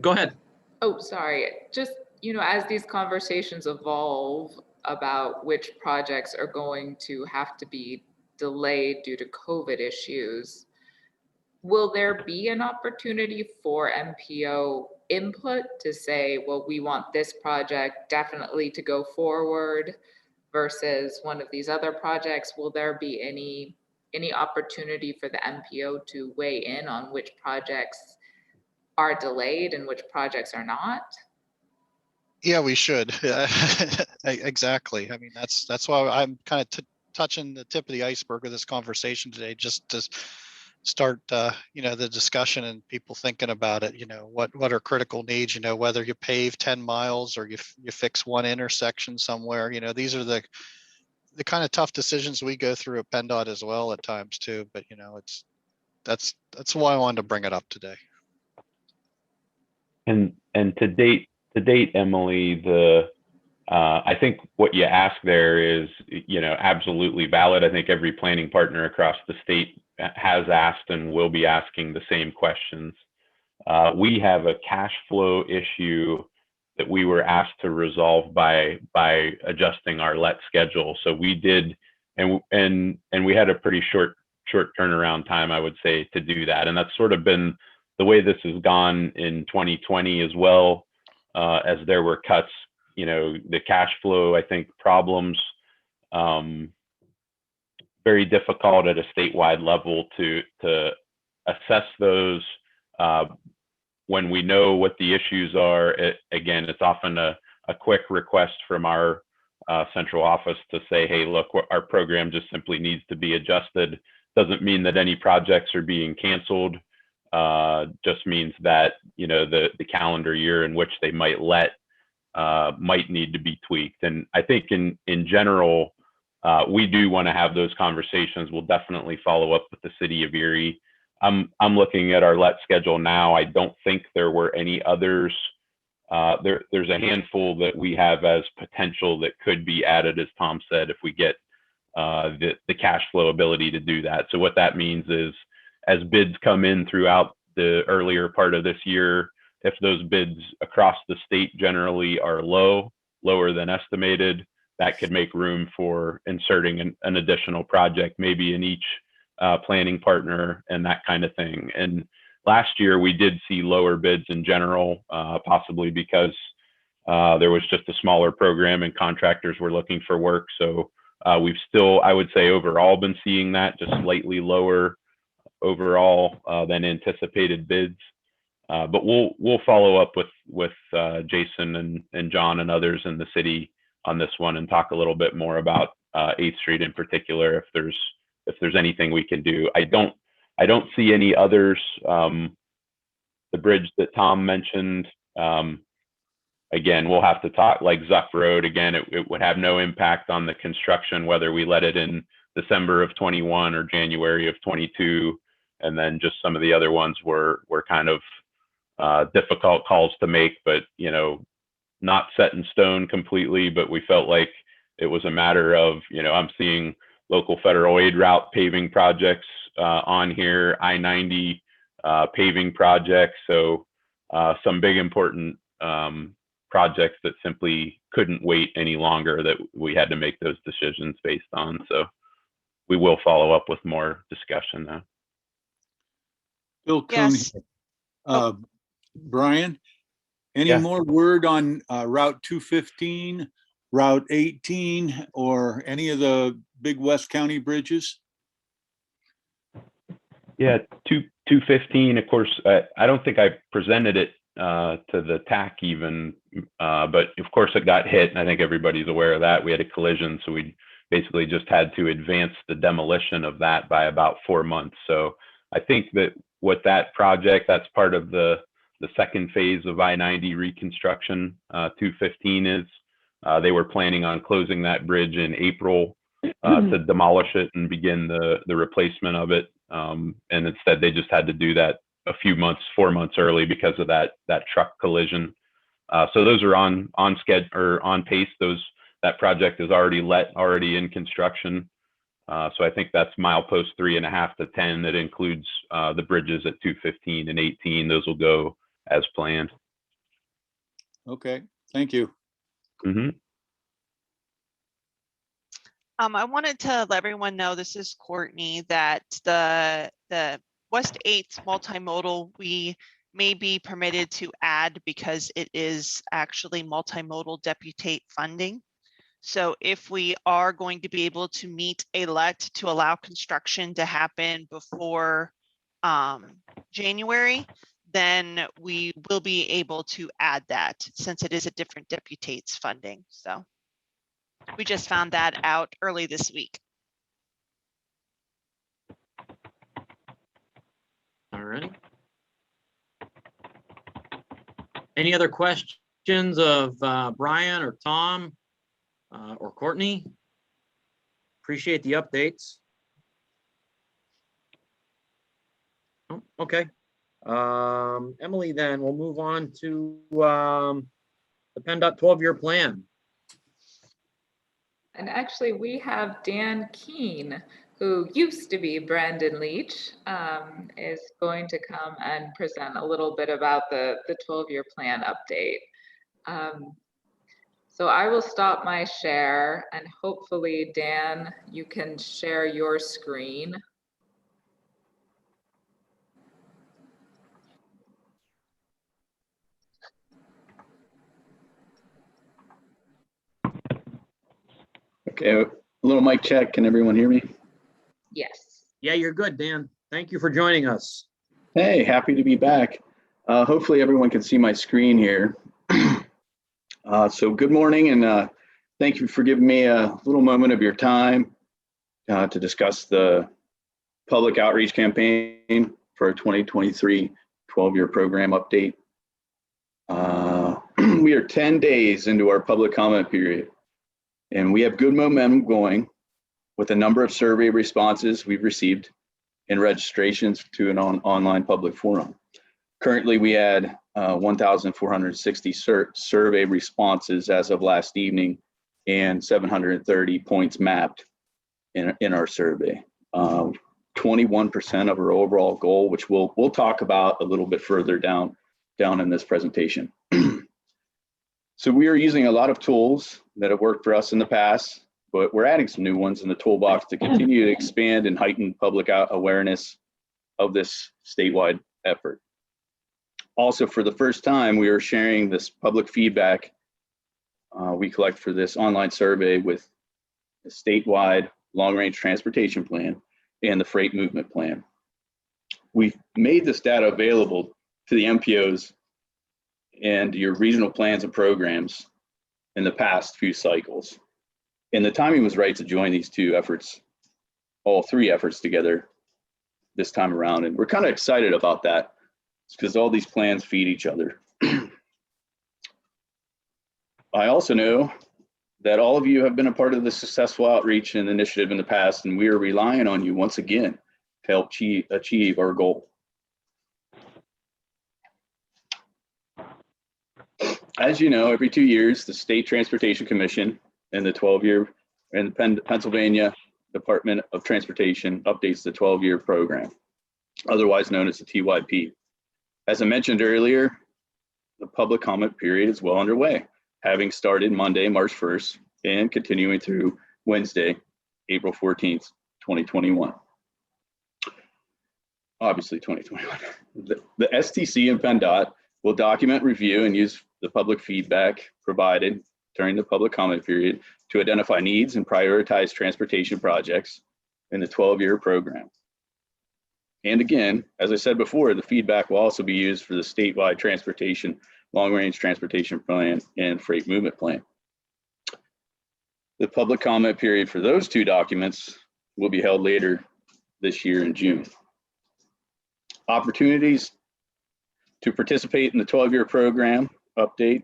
Go ahead. Oh, sorry. Just, as these conversations evolve about which projects are going to have to be delayed due to COVID issues, will there be an opportunity for MPO input to say, well, we want this project definitely to go forward versus one of these other projects? Will there be any opportunity for the MPO to weigh in on which projects are delayed and which projects are not? Yeah, we should. Exactly. I mean, that's why I'm kind of touching the tip of the iceberg of this conversation today, just to start, the discussion and people thinking about it. What are critical needs? Whether you pave 10 miles or you fix one intersection somewhere. These are the kind of tough decisions we go through at PennDOT as well at times too. But that's why I wanted to bring it up today. And to date, Emily, I think what you asked there is, absolutely valid. I think every planning partner across the state has asked and will be asking the same questions. We have a cash flow issue that we were asked to resolve by adjusting our let schedule. So we did, and we had a pretty short turnaround time, I would say, to do that. And that's sort of been the way this has gone in 2020 as well, as there were cuts. The cash flow, I think, problems, very difficult at a statewide level to assess those. When we know what the issues are, again, it's often a quick request from our central office to say, hey, look, our program just simply needs to be adjusted. Doesn't mean that any projects are being canceled. Just means that, the calendar year in which they might might need to be tweaked. And I think in general, we do want to have those conversations. We'll definitely follow up with the city of Erie. I'm looking at our let schedule now. I don't think there were any others. There's a handful that we have as potential that could be added, as Tom said, if we get the cash flow ability to do that. So what that means is, as bids come in throughout the earlier part of this year, if those bids across the state generally are lower than estimated, that could make room for inserting an additional project, maybe in each planning partner and that kind of thing. And last year we did see lower bids in general, possibly because there was just a smaller program and contractors were looking for work. So we've still, I would say, overall been seeing that just slightly lower overall than anticipated bids. But we'll follow up with Jason and John and others in the city on this one and talk a little bit more about 8th Street in particular, if there's anything we can do. I don't see any others. The bridge that Tom mentioned, again, we'll have to talk, like Zuck Road, again, it would have no impact on the construction, whether we let it in December of 21 or January of 22. And then just some of the other ones were kind of difficult calls to make, but not set in stone completely. But we felt like it was a matter of, I'm seeing local federal aid route paving projects on here, I-90 paving projects. So some big important projects that simply couldn't wait any longer, that we had to make those decisions based on. So we will follow up with more discussion now. Bill Coon. Yes. Brian, any Yeah. more word on Route 215, Route 18, or any of the big West County bridges? Yeah, 215, of course, I don't think I presented it to the TAC even, but of course it got hit, and I think everybody's aware of that. We had a collision, so we basically just had to advance the demolition of that by about 4 months. So I think that what that project, that's part of the second phase of I-90 reconstruction, 215 is. They were planning on closing that bridge in April to demolish it and begin the replacement of it. And instead, they just had to do that a few months, 4 months early because of that truck collision. So those are on schedule or on pace. That project is already in construction. So I think that's milepost 3.5 to 10. That includes the bridges at 215 and 18. Those will go as planned. Okay, thank you. Mm-hmm. I wanted to let everyone know, this is Courtney, that the West 8th multimodal, we may be permitted to add because it is actually multimodal deputate funding. So if we are going to be able to meet a let to allow construction to happen before January, then we will be able to add that since it is a different deputate's funding. So we just found that out early this week. All right. Any other questions of Brian or Tom or Courtney? Appreciate the updates. Oh, okay. Emily, then we'll move on to the PennDOT 12-year plan. And actually, we have Dan Keene, who used to be Brandon Leach, is going to come and present a little bit about the 12-year plan update. So I will stop my share, and hopefully, Dan, you can share your screen. Okay, a little mic check. Can everyone hear me? Yes. Yeah, you're good, Dan. Thank you for joining us. Hey, happy to be back. Hopefully everyone can see my screen here. So good morning, and thank you for giving me a little moment of your time to discuss the public outreach campaign for our 2023 12-year program update. We are 10 days into our public comment period, and we have good momentum going with a number of survey responses we've received and registrations to an online public forum. Currently, we had 1,460 survey responses as of last evening and 730 points mapped in our survey. 21% of our overall goal, which we'll talk about a little bit further down in this presentation. So we are using a lot of tools that have worked for us in the past, but we're adding some new ones in the toolbox to continue to expand and heighten public awareness of this statewide effort. Also, for the first time, we are sharing this public feedback we collect for this online survey with the statewide long-range transportation plan and the freight movement plan. We've made this data available to the MPOs and your regional plans and programs in the past few cycles. And the timing was right to join these two efforts, all three efforts together this time around. And we're kind of excited about that because all these plans feed each other. I also know that all of you have been a part of the successful outreach and initiative in the past, and we are relying on you once again to help achieve our goal. As you know, every 2 years, the State Transportation Commission and the 12-year and Pennsylvania Department of Transportation updates the 12-year program, otherwise known as the TYP. As I mentioned earlier, the public comment period is well underway, having started Monday, March 1st, and continuing through Wednesday, April 14th, 2021. Obviously 2021. The STC and PennDOT will document, review, and use the public feedback provided during the public comment period to identify needs and prioritize transportation projects in the 12-year program. And again, as I said before, the feedback will also be used for the statewide transportation, long-range transportation plan and freight movement plan. The public comment period for those two documents will be held later this year in June. Opportunities to participate in the 12-year program update.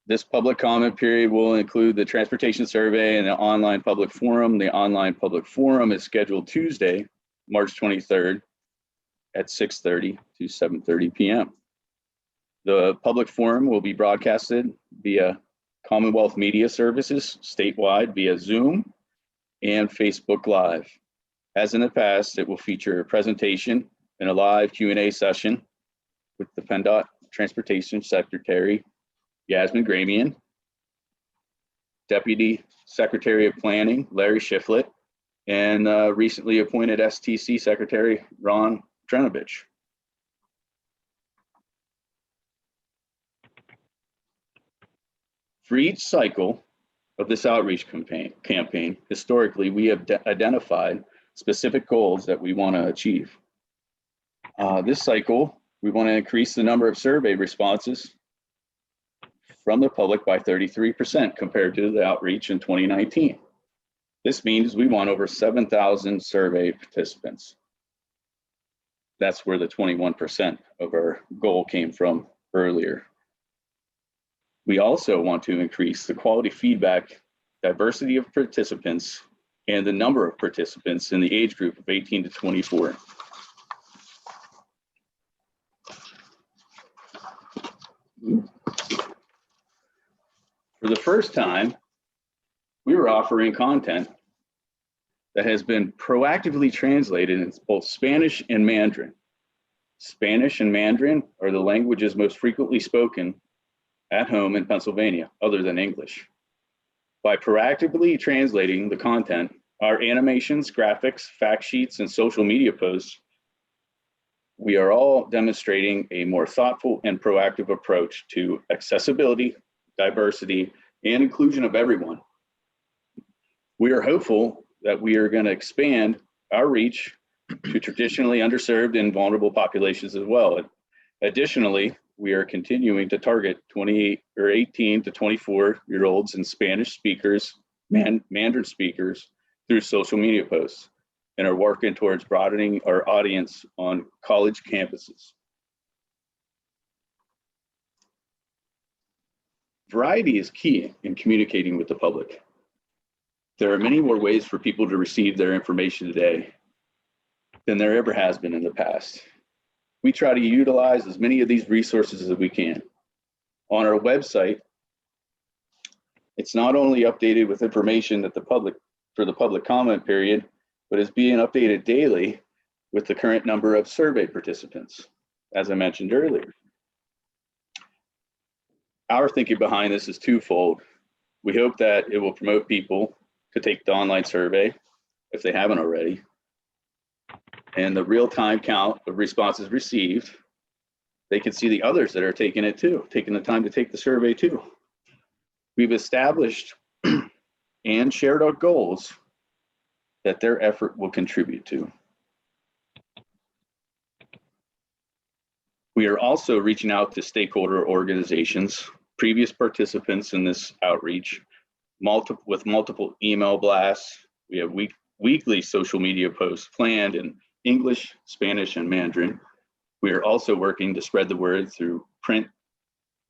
This public comment period will include the transportation survey and the online public forum. The online public forum is scheduled Tuesday, March 23rd at 6:30 to 7:30 p.m. The public forum will be broadcasted via Commonwealth Media Services statewide via Zoom and Facebook Live. As in the past, it will feature a presentation and a live Q&A session with the PennDOT Transportation Secretary, Yasmin Gramian, Deputy Secretary of Planning, Larry Shiflett, and recently appointed STC Secretary, Ron Drenovich. For each cycle of this outreach campaign, historically, we have identified specific goals that we want to achieve. This cycle, we want to increase the number of survey responses from the public by 33% compared to the outreach in 2019. This means we want over 7,000 survey participants. That's where the 21% of our goal came from earlier. We also want to increase the quality feedback, diversity of participants, and the number of participants in the age group of 18 to 24. For the first time, we are offering content that has been proactively translated in both Spanish and Mandarin. Spanish and Mandarin are the languages most frequently spoken at home in Pennsylvania, other than English. By proactively translating the content, our animations, graphics, fact sheets, and social media posts, we are all demonstrating a more thoughtful and proactive approach to accessibility, diversity, and inclusion of everyone. We are hopeful that we are going to expand our reach to traditionally underserved and vulnerable populations as well. Additionally, we are continuing to target 18 to 24-year-olds and Spanish speakers, Mandarin speakers through social media posts, and are working towards broadening our audience on college campuses. Variety is key in communicating with the public. There are many more ways for people to receive their information today than there ever has been in the past. We try to utilize as many of these resources as we can. On our website, it's not only updated with information that for the public comment period, but is being updated daily with the current number of survey participants, as I mentioned earlier. Our thinking behind this is twofold. We hope that it will promote people to take the online survey if they haven't already, and the real-time count of responses received. They can see the others that are taking it too, taking the time to take the survey too. We've established and shared our goals that their effort will contribute to. We are also reaching out to stakeholder organizations, previous participants in this outreach, with multiple email blasts. We have weekly social media posts planned in English, Spanish, and Mandarin. We are also working to spread the word through print,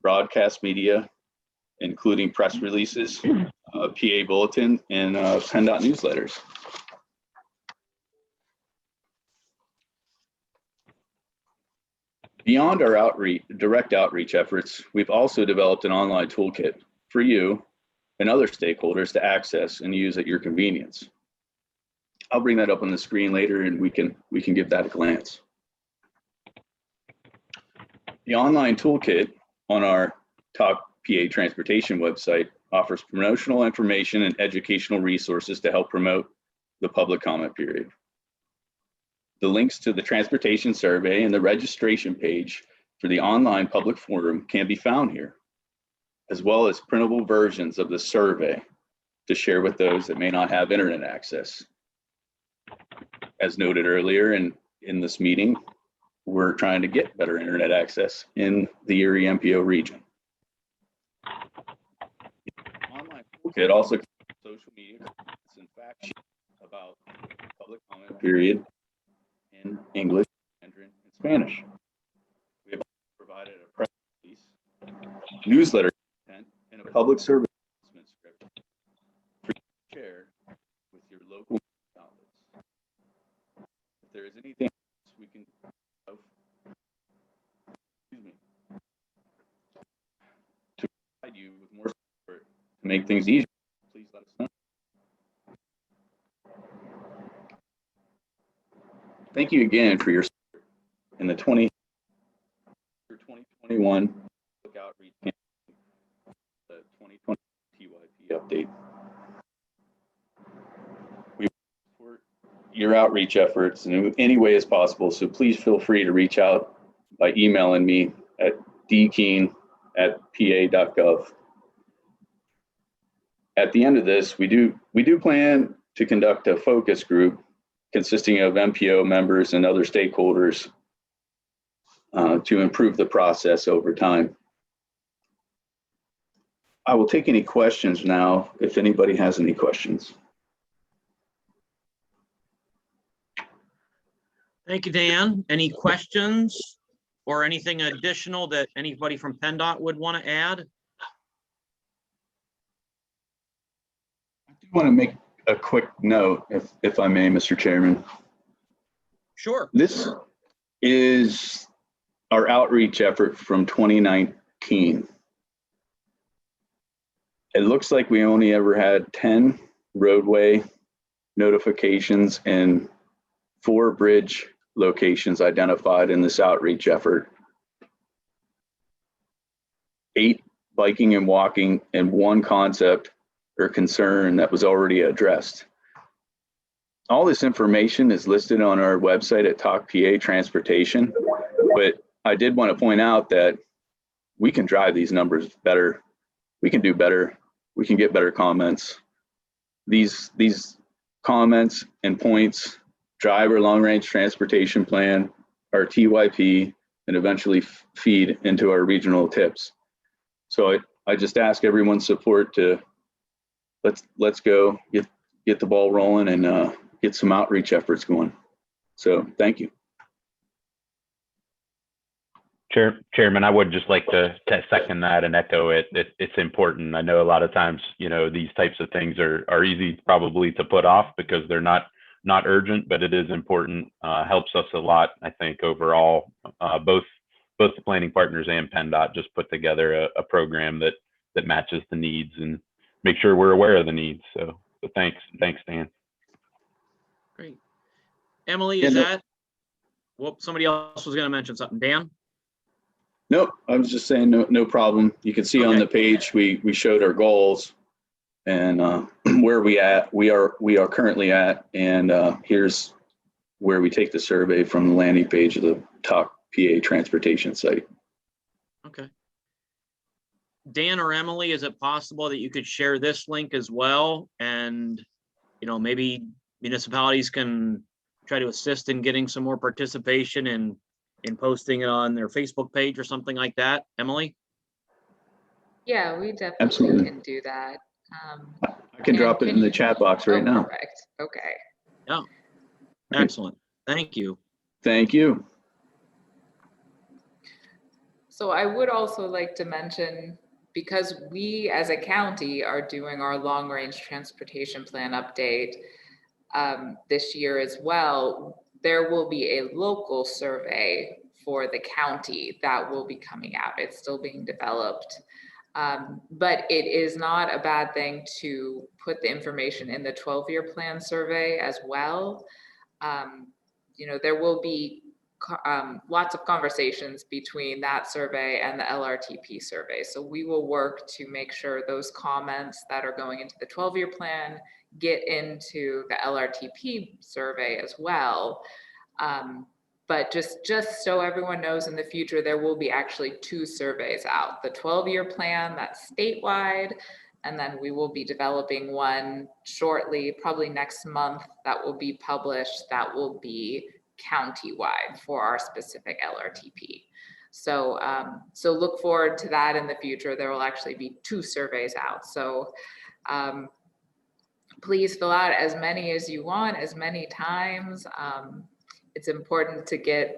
broadcast media, including press releases, PA bulletin, and PennDOT newsletters. Beyond our direct outreach efforts, we've also developed an online toolkit for you and other stakeholders to access and use at your convenience. I'll bring that up on the screen later, and we can give that a glance. The online toolkit on our Talk PA Transportation website offers promotional information and educational resources to help promote the public comment period. The links to the transportation survey and the registration page for the online public forum can be found here, as well as printable versions of the survey to share with those that may not have internet access. As noted earlier in this meeting, we're trying to get better internet access in the Erie MPO region. Online toolkit also contains social media comments and fact sheets about public comment period in English, Mandarin, and Spanish. We have provided a press release, newsletter content, and a public service announcement script for you to share with your local outlets. If there is anything else we can to provide you with more support to make things easier, please let us know. Thank you again for your support in the 2021 public outreach campaign, the 2020 TYP update. We support your outreach efforts in any way as possible, so please feel free to reach out by emailing me at dkeen@pa.gov. At the end of this, we do plan to conduct a focus group consisting of MPO members and other stakeholders to improve the process over time. I will take any questions now if anybody has any questions. Thank you, Dan. Any questions or anything additional that anybody from PennDOT would want to add? I do want to make a quick note, if I may, Mr. Chairman. Sure. This is our outreach effort from 2019. It looks like we only ever had 10 roadway notifications and 4 bridge locations identified in this outreach effort. 8 biking and walking, and 1 concept or concern that was already addressed. All this information is listed on our website at Talk PA Transportation, but I did want to point out that we can drive these numbers better. We can do better. We can get better comments. These comments and points drive our long-range transportation plan, our TYP, and eventually feed into our regional tips. So I just ask everyone's support to let's go get the ball rolling and get some outreach efforts going. So thank you. Chairman, I would just like to second that and echo it. It's important. I know a lot of times, these types of things are easy probably to put off because they're not urgent, but it is important. Helps us a lot, I think, overall. Both the planning partners and PennDOT just put together a program that matches the needs and make sure we're aware of the needs. So thanks, Dan. Great. Emily, is that? Well, somebody else was going to mention something. Dan? Nope, I was just saying no problem. You can see on the page we showed our goals and where we are currently at, and here's where we take the survey from the landing page of the Talk PA Transportation site. Okay. Dan or Emily, is it possible that you could share this link as well? And, maybe municipalities can try to assist in getting some more participation in posting it on their Facebook page or something like that. Emily? Yeah, we definitely Absolutely can do that. I can drop it in the chat box right now. Perfect. Okay. Yeah. Excellent. Thank you. Thank you. So I would also like to mention, because we as a county are doing our long range transportation plan update this year as well, there will be a local survey for the county that will be coming out. It's still being developed. But it is not a bad thing to put the information in the 12-year plan survey as well. There will be lots of conversations between that survey and the LRTP survey. So we will work to make sure those comments that are going into the 12-year plan get into the LRTP survey as well. But just so everyone knows, in the future, there will be actually 2 surveys out. The 12-year plan, that's statewide, And then we will be developing one shortly, probably next month, that will be published, that will be countywide for our specific LRTP. So, so look forward to that in the future. There will actually be 2 surveys out. So please fill out as many as you want, as many times. It's important to get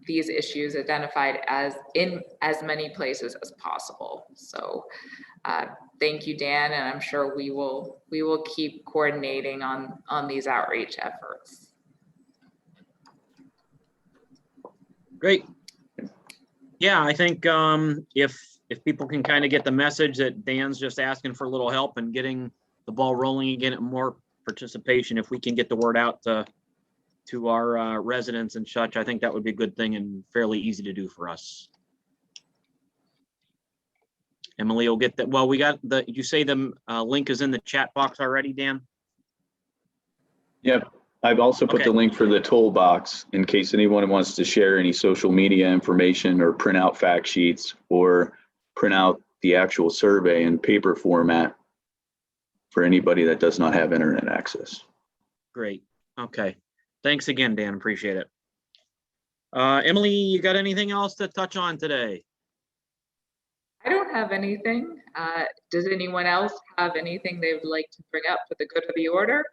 these issues identified as in as many places as possible. So thank you, Dan, and I'm sure we will keep coordinating on these outreach efforts. Great. Yeah, I think if people can kind of get the message that Dan's just asking for a little help and getting the ball rolling again, and more participation, if we can get the word out to our residents and such, I think that would be a good thing and fairly easy to do for us. Emily will get that. Well, we got the, you say the link is in the chat box already, Dan? Yep. I've also put the link for the toolbox in case anyone wants to share any social media information or print out fact sheets or print out the actual survey in paper format for anybody that does not have internet access. Great. Okay. Thanks again, Dan. Appreciate it. Emily, you got anything else to touch on today? I don't have anything. Does anyone else have anything they would like to bring up for the good of the order?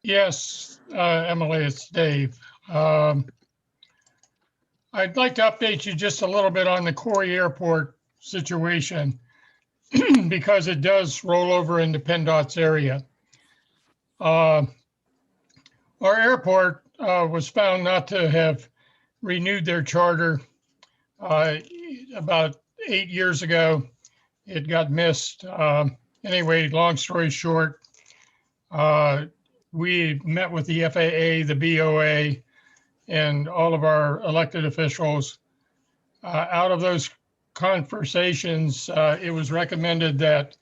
Yes, Emily, it's Dave. I'd like to update you just a little bit on the Corey Airport situation because it does roll over into PennDOT's area. Our airport was found not to have renewed their charter about 8 years ago. It got missed. Anyway, long story short, we met with the FAA, the BOA, and all of our elected officials. Out of those conversations, it was recommended that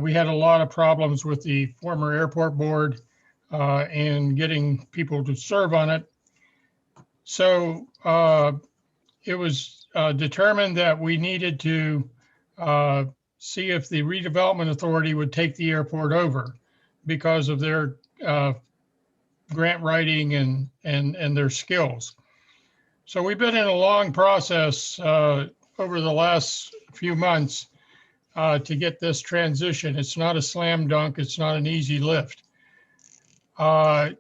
we had a lot of problems with the former airport board and getting people to serve on it. So it was determined that we needed to see if the redevelopment authority would take the airport over because of their grant writing and their skills. So we've been in a long process over the last few months to get this transition. It's not a slam dunk. It's not an easy lift. The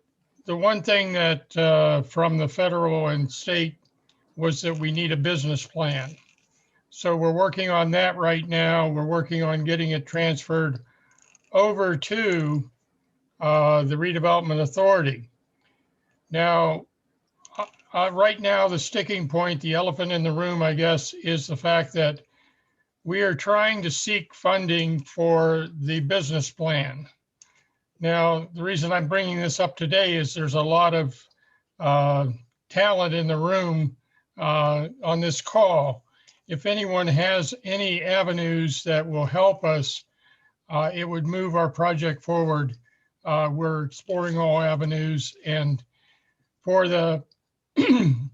one thing that from the federal and state was that we need a business plan. So we're working on that right now. We're working on getting it transferred over to the redevelopment authority. Now, right now, the sticking point, the elephant in the room, I guess, is the fact that we are trying to seek funding for the business plan. Now, the reason I'm bringing this up today is there's a lot of talent in the room on this call. If anyone has any avenues that will help us, it would move our project forward. We're exploring all avenues, and for the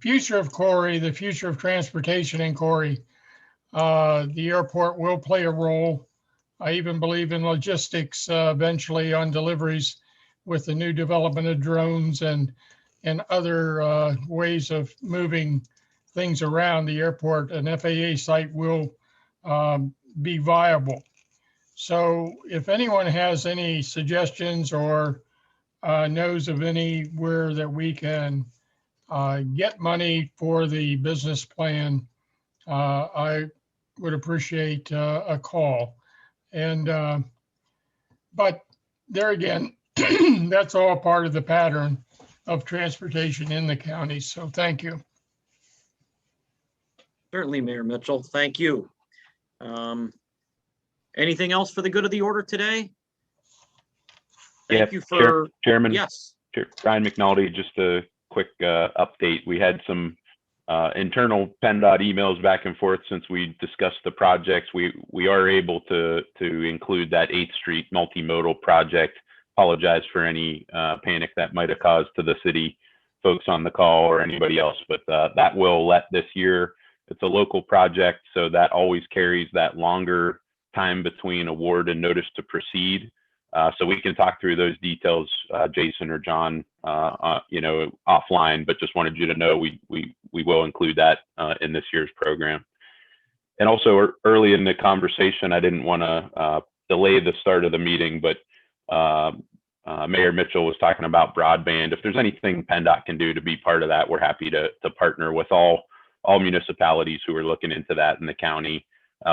future of Corey, the future of transportation in Corey, the airport will play a role. I even believe in logistics eventually on deliveries with the new development of drones and other ways of moving things around the airport. An FAA site will be viable. So if anyone has any suggestions or knows of anywhere that we can get money for the business plan, I would appreciate a call. And but there again, that's all part of the pattern of transportation in the county. So thank you. Certainly, Mayor Mitchell. Thank you. Anything else for the good of the order today? Thank you for Chairman. Yes. Brian McNulty, just a quick update. We had some internal PennDOT emails back and forth since we discussed the projects. We are able to include that 8th Street multimodal project. Apologize for any panic that might have caused to the city folks on the call or anybody else, but that will let this year. It's a local project, so that always carries that longer time between award and notice to proceed. So we can talk through those details, Jason or John, offline, but just wanted you to know we will include that in this year's program. And also early in the conversation, I didn't want to delay the start of the meeting, but Mayor Mitchell was talking about broadband. If there's anything PennDOT can do to be part of that, we're happy to partner with all municipalities who are looking into that in the county.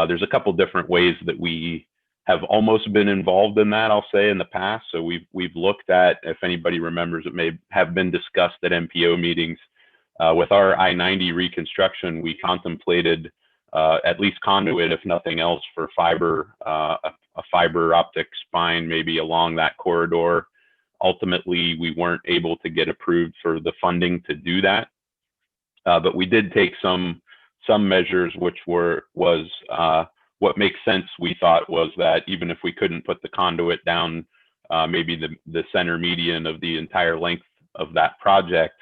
There's a couple different ways that we have almost been involved in that, I'll say, in the past. So we've looked at, if anybody remembers, it may have been discussed at MPO meetings. With our I-90 reconstruction, we contemplated at least conduit, if nothing else, for fiber, a fiber optic spine maybe along that corridor. Ultimately, we weren't able to get approved for the funding to do that. But we did take some measures, which was what makes sense, we thought, was that even if we couldn't put the conduit down maybe the center median of the entire length of that project,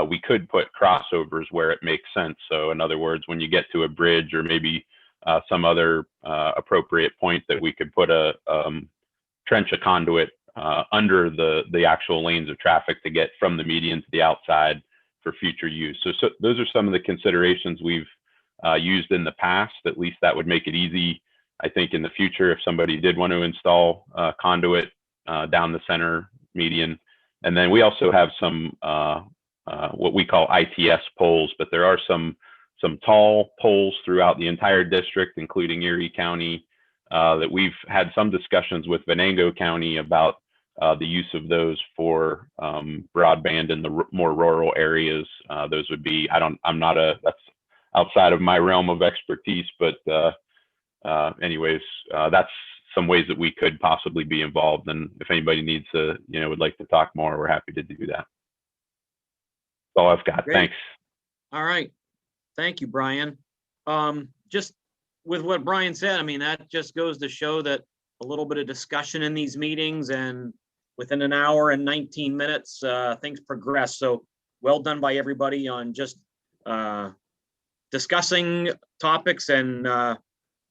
we could put crossovers where it makes sense. So in other words, when you get to a bridge or maybe some other appropriate point, that we could put a trench a conduit under the actual lanes of traffic to get from the median to the outside for future use. So those are some of the considerations we've used in the past. At least that would make it easy, I think, in the future if somebody did want to install conduit down the center median. And then we also have some what we call ITS poles, but there are some tall poles throughout the entire district, including Erie County, that we've had some discussions with Venango County about the use of those for broadband in the more rural areas. Those would be, that's outside of my realm of expertise, but anyways, that's some ways that we could possibly be involved. And if anybody needs to, would like to talk more, we're happy to do that. That's all I've got. Great. Thanks. All right. Thank you, Brian. Just with what Brian said, I mean, that just goes to show that a little bit of discussion in these meetings, and within an hour and 19 minutes, things progress. So well done by everybody on just discussing topics and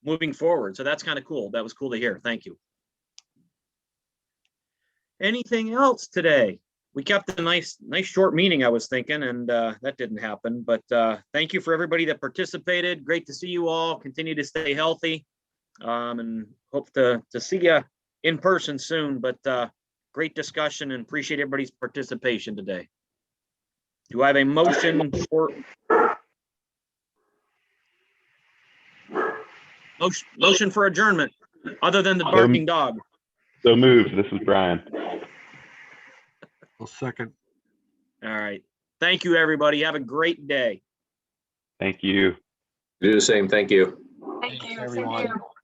moving forward. So that's kind of cool. That was cool to hear. Thank you. Anything else today? We kept a nice short meeting, I was thinking, and that didn't happen. But thank you for everybody that participated. Great to see you all. Continue to stay healthy, and hope to see you in person soon. But great discussion, and appreciate everybody's participation today. Do I have a motion for motion for adjournment, other than the barking dog? So moved. This is Brian. I'll second. All right. Thank you, everybody. Have a great day. Thank you. Do the same. Thank you. Thank you. everyone. Thank you.